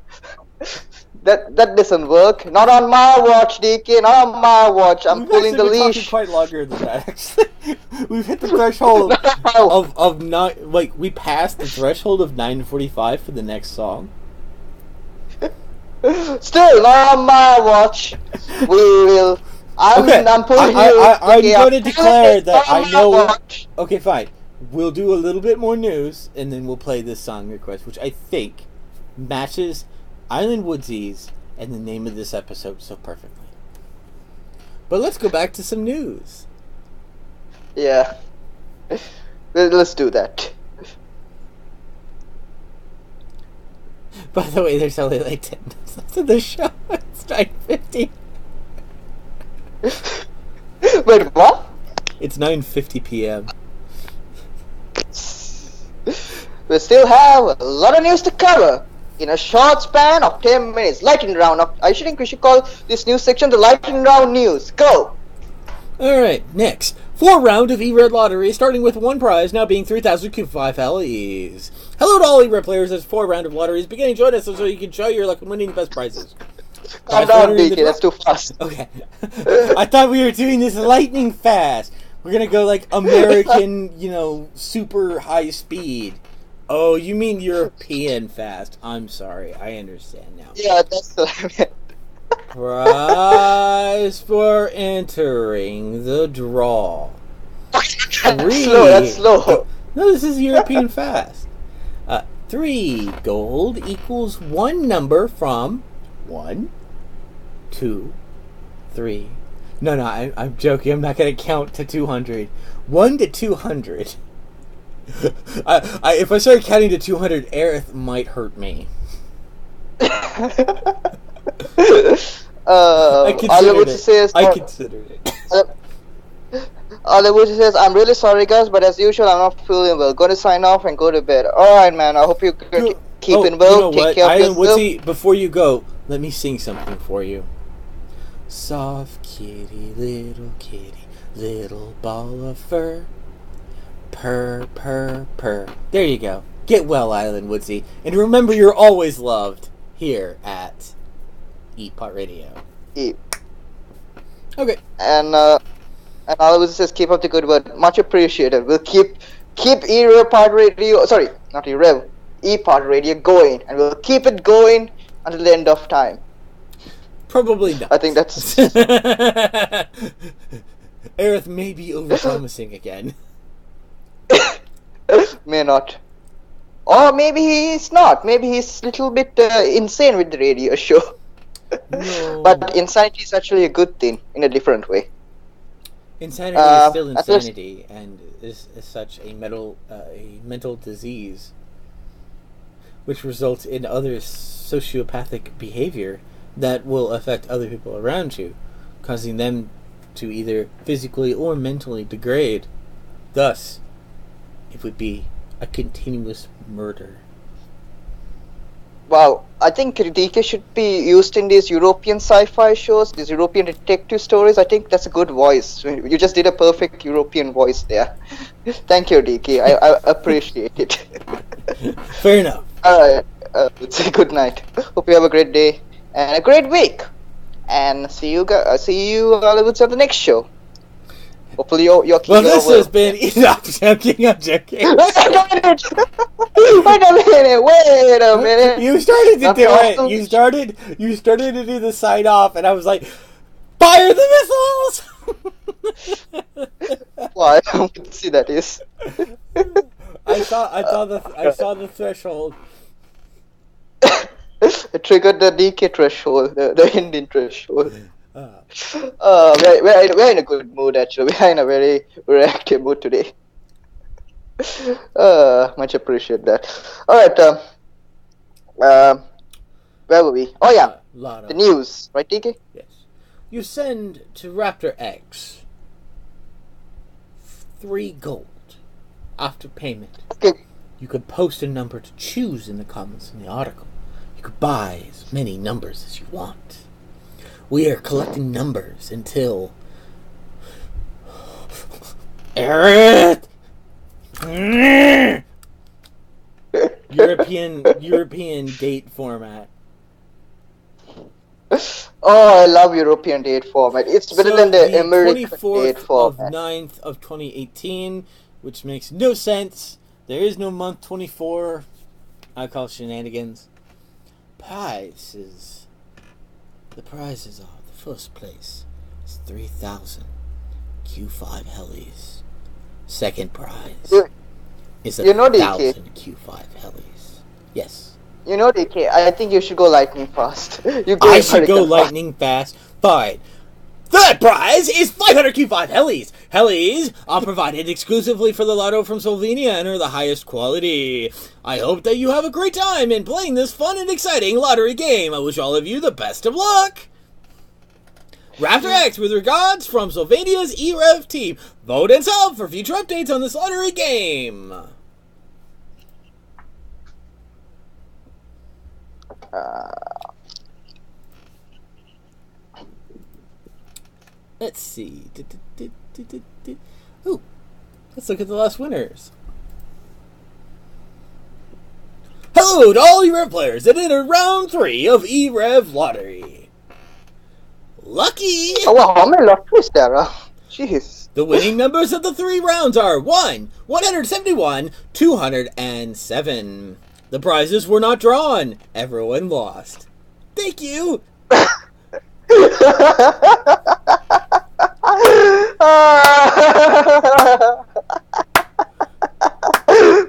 that doesn't work. Not on my watch, DK. Not on my watch. I'm pulling the leash. Quite longer than that, actually. We've hit the threshold of not like we passed the threshold of 9:45 for the next song. Still not on my watch. We will. I'm pulling you. I'm going to declare that I know. Okay, fine. We'll do a little bit more news, and then we'll play this song request, which I think matches Island Woodsy's and the name of this episode so perfectly. But let's go back to some news. Yeah. Let's do that. By the way, there's only like 10 minutes left of the show. It's 9:50. Wait, what? It's 9:50 p.m. We still have a lot of news to cover in a short span of 10 minutes. Lightning round. I think we should call this news section the lightning round news. Go! Alright, next. 4 round of E-Red Lottery, starting with 1 prize, now being 3,000 Cube 5 LEs. Hello to all E-Red players, there's 4 round of lotteries beginning. Join us so you can show your luck in winning the best prizes. Calm down, DK, that's too fast. Okay. I thought we were doing this lightning fast. We're gonna go like American, super high speed. Oh, you mean European fast. I'm sorry, I understand now. Yeah, that's what I meant. Prize for entering the draw. That's slow. No, this is European fast. 3 gold equals 1 number from 1, 2, 3. No, I'm joking. I'm not going to count to 200. 1 to 200. If I started counting to 200, Aerith might hurt me. I considered it. All I would say is, I'm really sorry, guys, but as usual, I'm not feeling well. Going to sign off and go to bed. Alright, man. I hope you're keeping well. Take care of yourself. Woodsy, before you go, let me sing something for you. Soft kitty, little ball of fur. Purr, purr, purr. There you go. Get well, Island Woodsy. And remember, you're always loved here at Eatpot Radio. Eat. Okay. And all would says keep up the good work. Much appreciated. We'll keep Eatpot Radio. Sorry, not Eatpot Radio going, and we'll keep it going until the end of time. Probably not. I think that's Aerith may be overpromising again. may not. Or maybe he's not. Maybe he's a little bit insane with the radio show. No. But insanity is actually a good thing in a different way. Insanity is still at least- insanity, and is such a mental disease, which results in other sociopathic behavior that will affect other people around you, causing them to either physically or mentally degrade. Thus, it would be a continuous murder. Wow, I think DK should be used in these European sci-fi shows, these European detective stories. I think that's a good voice. You just did a perfect European voice there. Thank you, DK. I appreciate it. Fair enough. Alright, let's say good night. Hope you have a great day and a great week. And see you all on the next show. Hopefully your Well, this has been... I'm joking. Wait a minute. You started to That's do awesome. it. You started to do the sign off, and I was like, fire the missiles! Why? Let's see that is. I saw the threshold. It triggered the DK threshold, the ending threshold. Uh, We're in a good mood actually. We're in a very reactive mood today. Much appreciate that. Alright, where were we? Oh yeah, Lotto. the news, right DK? Yes. You send to Raptor X 3 gold after payment. Okay. You could post a number to choose in the comments in the article. You could buy as many numbers as you want. We are collecting numbers until... Aerith! European date format. Oh, I love European date format. It's better than the American 24th date of format. 9th of 2018, which makes no sense. There is no month 24. I call shenanigans. The prizes are the first place is 3,000 Q5 helis. Second prize is you know, DK. 1,000 Q5 helis. Yes. You know, DK, I think you should go lightning fast. I should go lightning fast. Fine. Third prize is 500 Q5 helis. Helis are provided exclusively for the lotto from Slovenia and are the highest quality. I hope that you have a great time in playing this fun and exciting lottery game. I wish all of you the best of luck. Raptor X with regards from Slovenia's EREV team. Vote and sub for future updates on this lottery game. Let's see. Ooh, let's look at the last winners. Hello to all EREV players that entered round 3 of EREV Lottery. Lucky! Oh, wow, how many lotteries there are? Jeez. The winning numbers of the 3 rounds are 1, 171, 207. The prizes were not drawn. Everyone lost. Thank you!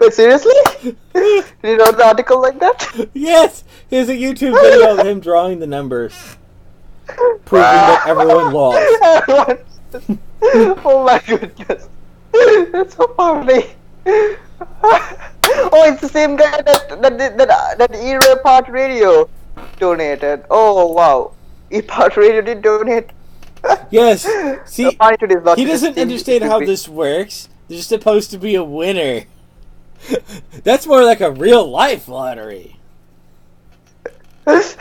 Wait, seriously? Did you know the article like that? Yes! Here's a YouTube video of him drawing the numbers. Proving that everyone lost. Everyone. Oh my goodness. That's so funny. Oh, it's the same guy that E-Part Radio donated. Oh wow. E-Part Radio did donate. Yes. See, To he doesn't understand how this works. There's supposed to be a winner. That's more like a real life lottery. That's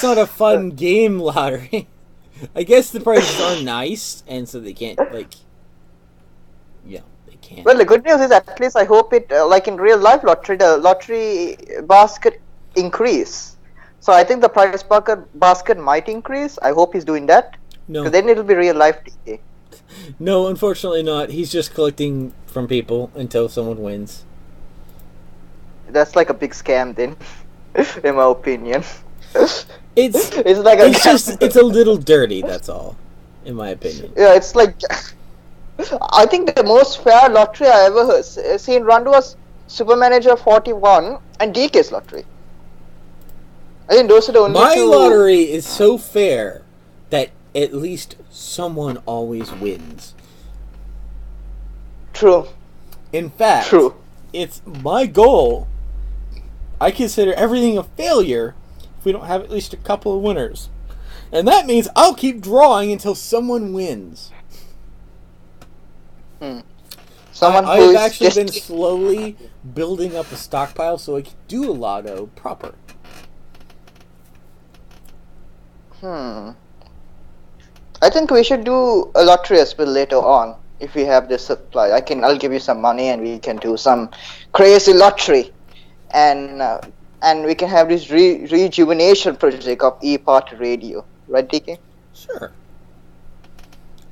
not a fun game lottery. I guess the prices are nice, and so they can't, like... Yeah, they can't. Well, the good news is at least I hope it, like in real life lottery, the lottery basket increase. So I think the prize basket might increase. I hope he's doing that. No. Because then it'll be real life DK. No, unfortunately not. He's just collecting from people until someone wins. That's like a big scam then, in my opinion. It's like a it's a little dirty. That's all, in my opinion. Yeah, it's like I think the most fair lottery I ever seen run was Super Manager 41 and DK's lottery. I think those are the only My two. lottery is so fair that at least someone always wins. True. In fact, True. it's my goal. I consider everything a failure if we don't have at least a couple of winners. And that means I'll keep drawing until someone wins. Someone I've actually been slowly building up a stockpile so I can do a lotto proper. I think we should do a lottery as well later on. If we have this supply, I'll give you some money and we can do some crazy lottery, and we can have this rejuvenation project of E-Party Radio, right, DK? Sure.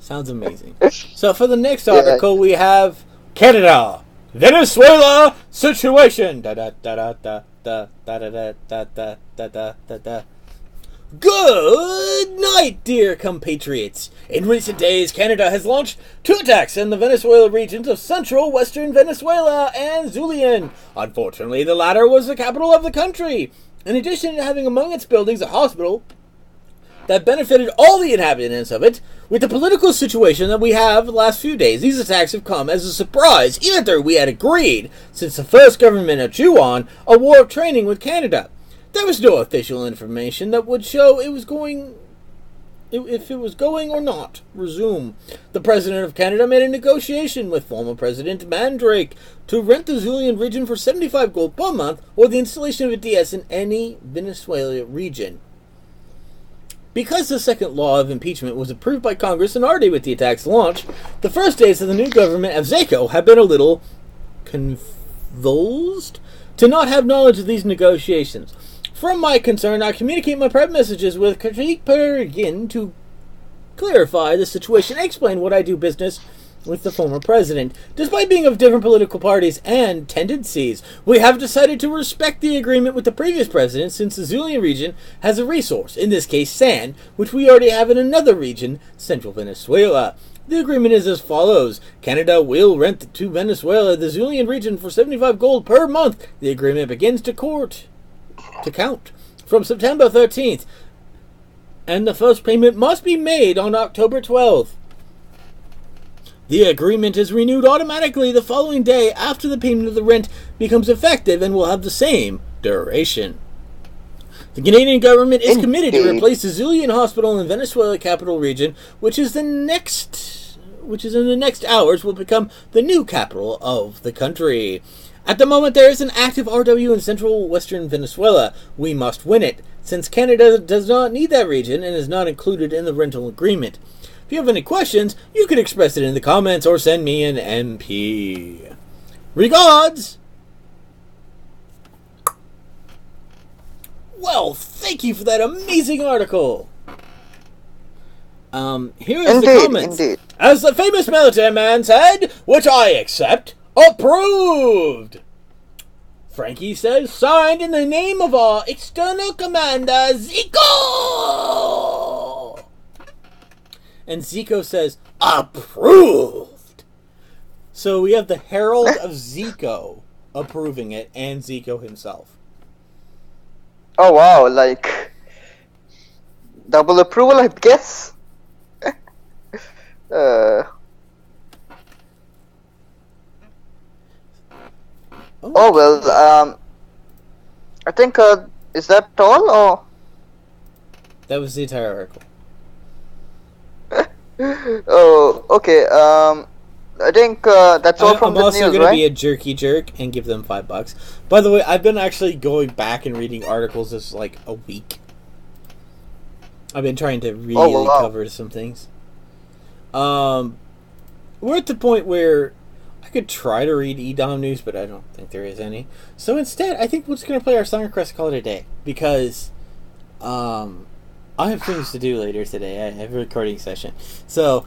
Sounds amazing. So for the next article, we have Canada, Venezuela situation. Da da da da da da da da da da da da da da. Good night, dear compatriots. In recent days, Canada has launched 2 attacks in the Venezuela regions of central western Venezuela and Zulian. Unfortunately, the latter was the capital of the country. In addition to having among its buildings a hospital that benefited all the inhabitants of it, with the political situation that we have the last few days, these attacks have come as a surprise, even though we had agreed, since the first government of Juan, a war of training with Canada. There was no official information that would show if it was going or not resume. The President of Canada made a negotiation with former President Mandrake to rent the Zulian region for 75 gold per month or the installation of a DS in any Venezuela region. Because the second law of impeachment was approved by Congress and already with the attack's launch, the first days of the new government of Zico have been a little convulsed to not have knowledge of these negotiations. From my concern, I communicate my prep messages with Kajik Perigin to clarify the situation and explain what I do business with the former president. Despite being of different political parties and tendencies, we have decided to respect the agreement with the previous president since the Zulian region has a resource, in this case sand, which we already have in another region, central Venezuela. The agreement is as follows. Canada will rent to Venezuela the Zulian region for 75 gold per month. The agreement begins to count from September 13th, and the first payment must be made on October 12th. The agreement is renewed automatically the following day after the payment of the rent becomes effective and will have the same duration. The Canadian government is committed to replace the Zulian Hospital in Venezuela capital region, which in the next hours will become the new capital of the country. At the moment, there is an active RW in central western Venezuela. We must win it, since Canada does not need that region and is not included in the rental agreement. If you have any questions, you can express it in the comments or send me an MP. Regards! Well, thank you for that amazing article. Here is the comments. Indeed. As the famous military man said, which I accept, approved! Frankie says, signed in the name of our external commander, Zico! And Zico says, approved! So we have the Herald of Zico approving it, and Zico himself. Oh wow, like double approval, I guess. Oh well, I think is that all or? That was the entire article. Oh, okay. I think that's all from the news, right? I'm also going to be a jerky jerk and give them $5. By the way, I've been actually going back and reading articles this like a week. I've been trying to really cover some things. We're at the point where I could try to read EDOM news, but I don't think there is any. So instead, I think we're just going to play our song request, call it a day, because I have things to do later today. I have a recording session. So,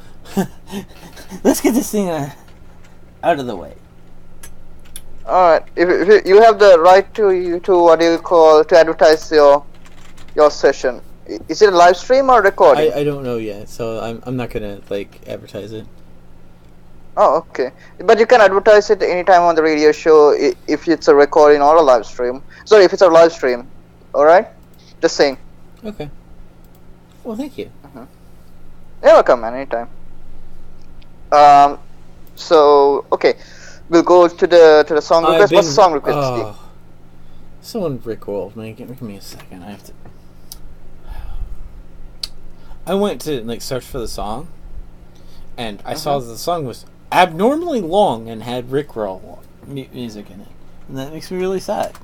let's get this thing out of the way. Alright, if you have the right to what do you call, to advertise your session. Is it a live stream or recording? I don't know yet, so I'm not gonna like advertise it. Oh, okay. But you can advertise it anytime on the radio show if it's a recording or a live stream. Sorry, if it's a live stream. Alright? Just saying. Okay. Well, thank you. You're welcome, man. Anytime. So, okay. We'll go to the song request. What's the song request, Steve? Someone rickrolled me. Give me a second. I have to... I went to like search for the song, and I saw that the song was abnormally long and had rickroll music in it, and that makes me really sad.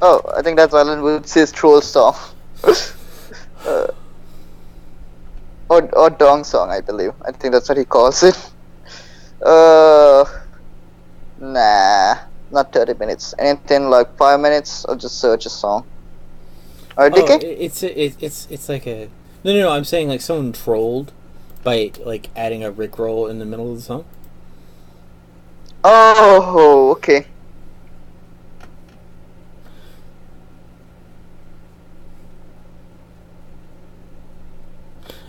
Oh, I think that's Alan Woods' troll song. Or dong song, I believe. I think that's what he calls it. Nah, not 30 minutes. Anything like 5 minutes, I'll just search a song. Alright, DK? It's like a... No, I'm saying like someone trolled by like adding a rickroll in the middle of the song. Oh, okay.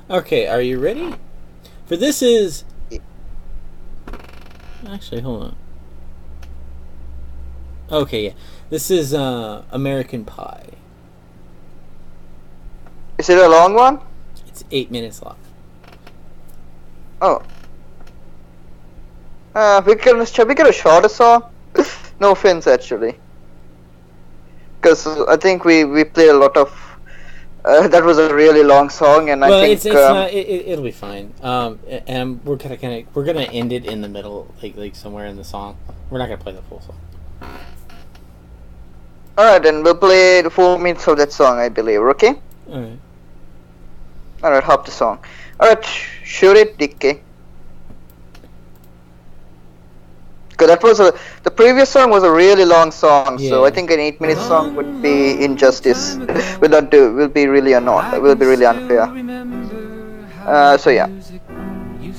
Okay, are you ready? For this is... Actually, hold on. Okay, yeah. This is American Pie. Is it a long one? It's 8 minutes long. Oh. Shall we get a shorter song? No offense, actually. Because I think we played a lot of... that was a really long song, and I think it's not. It'll be fine. And we're gonna end it in the middle, like somewhere in the song. We're not gonna play the full song. Alright, then we'll play the 4 minutes of that song, I believe. Okay. Alright. Alright, hop the song. Alright, shoot it, DK. Because the previous song was a really long song, so I think an 8-minute song would be injustice. will be really unfair. So yeah,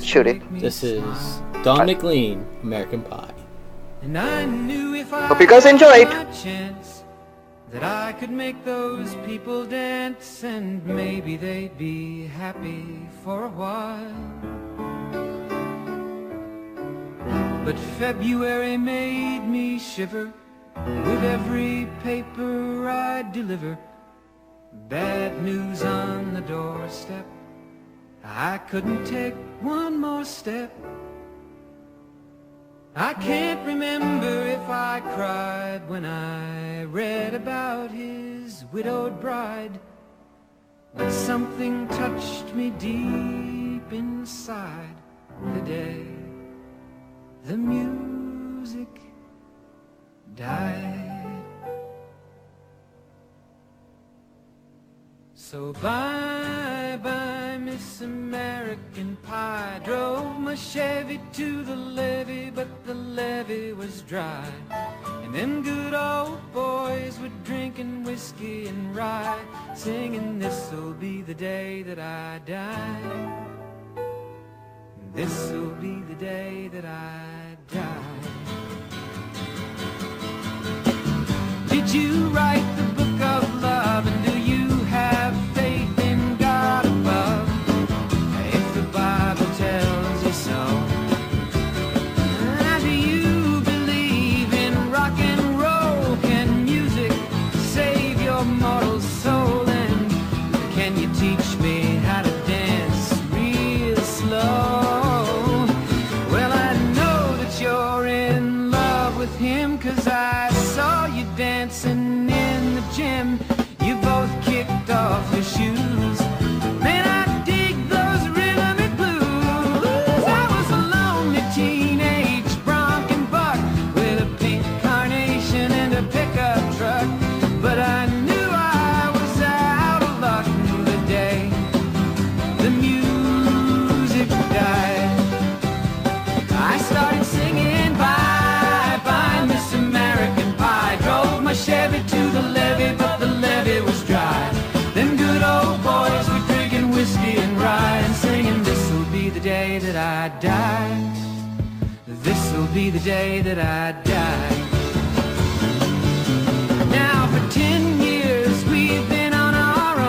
shoot it. This is Don McLean, American Pie. And I knew if I Hope you guys enjoyed. had my chance that I could make those people dance, and maybe they'd be happy for a while. But February made me shiver with every paper I deliver. Bad news on the doorstep. I couldn't take one more step. I can't remember if I cried when I read about his widowed bride, but something touched me deep inside the day the music died. So bye-bye, Miss American Pie. Drove my Chevy to the levee, but the levee was dry. And them good old boys were drinking whiskey and rye, singing, this'll be the day that I die. This'll be the day that I die. Did you write the book of love, and do you have faith in God above? If the Bible tells you so. Do you believe in rock and roll? Can music save your mortal soul? And can you teach me how to dance real slow? Him, 'cause I saw you dancing in the gym. You both kicked off your shoes. Man, I dig those rhythmic blues. I was a lonely teenage bronc and buck with a pink carnation and a pickup truck, but I knew I was out of luck the day the music died. I started singing bye-bye, Miss American Pie. Drove my Chevy to the levee, but the levee was dry. Them good old boys were drinking whiskey and rye, and singing, this'll be the day that I die. This'll be the day that I die. Now for 10 years we've been on our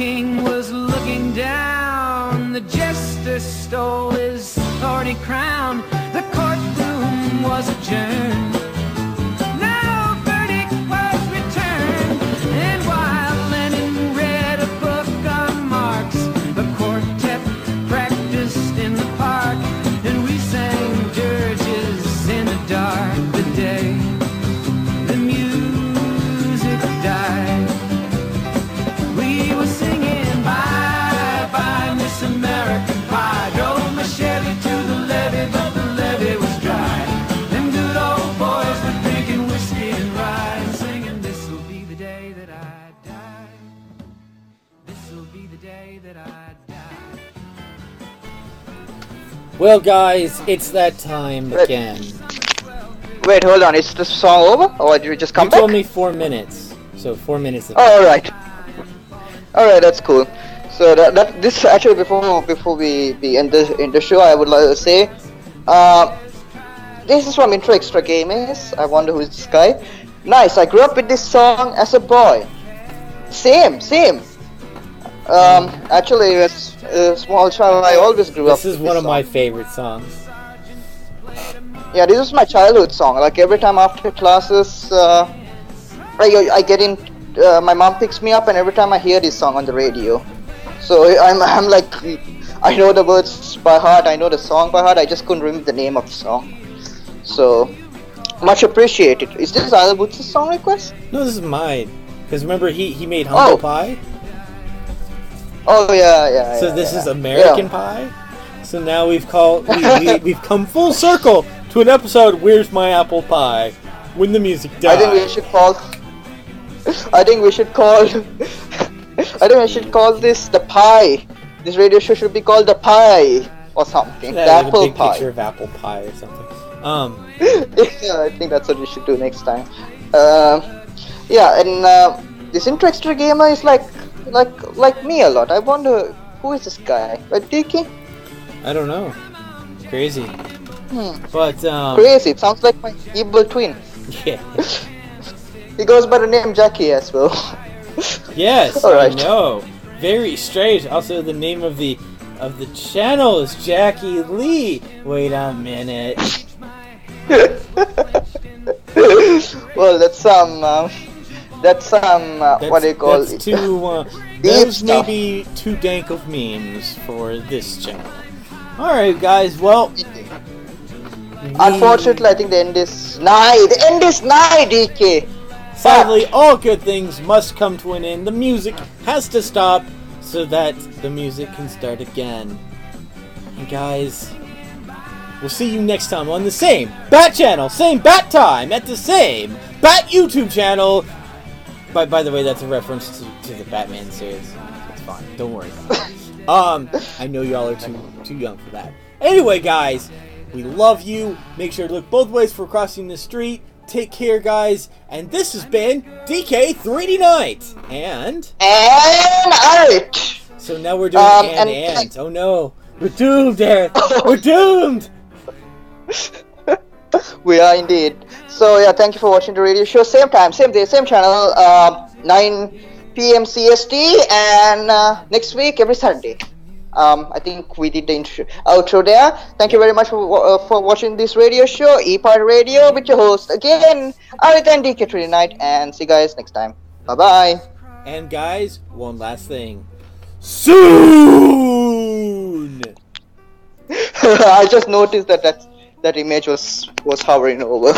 king was looking down. The jester stole his thorny crown. The courtroom was adjourned. No verdict was returned. And while Lenin read a book on Marx, the quartet practiced in the park, and we sang dirges in the dark. The day the music died, we were singing bye bye Miss American Pie. Drove my Chevy to the levee, but the levee was dry. Them good old boys were drinking whiskey and rye and singing, this'll be the day that I die. This'll be the day that I die. Well, guys, it's that time again. Wait, hold on. Is the song over, or did you just come You back? told me 4 minutes, so 4 minutes. Of Oh, all right, that's cool. So this actually before we end the show, I would like to say, this is from Intro Extra Gamers. I wonder who's this guy. Nice. I grew up with this song as a boy. Same. Actually, as a small child, I always grew up. This is with one this of my song. favorite songs. Yeah, this is my childhood song. Like every time after classes, I get in. My mom picks me up, and every time I hear this song on the radio, so I'm like, I know the words by heart. I know the song by heart. I just couldn't remember the name of the song. So much appreciated. Is this Al Boots' song request? No, this is mine. Because remember, he made humble pie. Oh yeah. So this is American Pie. So now we've come full circle to an episode. Where's my apple pie? When the music dies. I think we should call this the pie. This radio show should be called the Pie or something. Yeah, the like apple a big pie. picture of apple pie or something. Yeah, I think that's what we should do next time. Yeah, and this Intro Extra Gamer is like me a lot. I wonder who is this guy? Like DK? I don't know. Crazy. But Crazy. It sounds like my evil twin. yeah. He goes by the name Jackie as well. Yes, All right. I know. Very strange. Also, the name of the channel is Jackie Lee. Wait a minute. Well, that's what do you call That's it? too. Deep Those may stuff. be too dank of memes for this channel. All right, guys. Well, Unfortunately, I think the end is nigh. The end is nigh, DK. sadly, all good things must come to an end. The music has to stop so that the music can start again. And guys, we'll see you next time on the same Bat channel, same Bat time, at the same Bat YouTube channel. By the way, that's a reference to the Batman series. It's fine. Don't worry about it. I know y'all are too young for that. Anyway, guys, we love you. Make sure to look both ways for crossing the street. Take care, guys. And this has been DK 3D Night. And Art. so now we're doing and. Oh no. We're doomed, Eric. We're doomed. We are indeed. So yeah, thank you for watching the radio show. Same time, same day, same channel. 9 p.m. CST, and next week every Saturday. I think we did the outro there. Thank you very much for watching this radio show, E-Part Radio, with your host again, Arit and DK3 Night, and see you guys next time. Bye bye. And guys, one last thing. Soon. I just noticed that image was hovering over.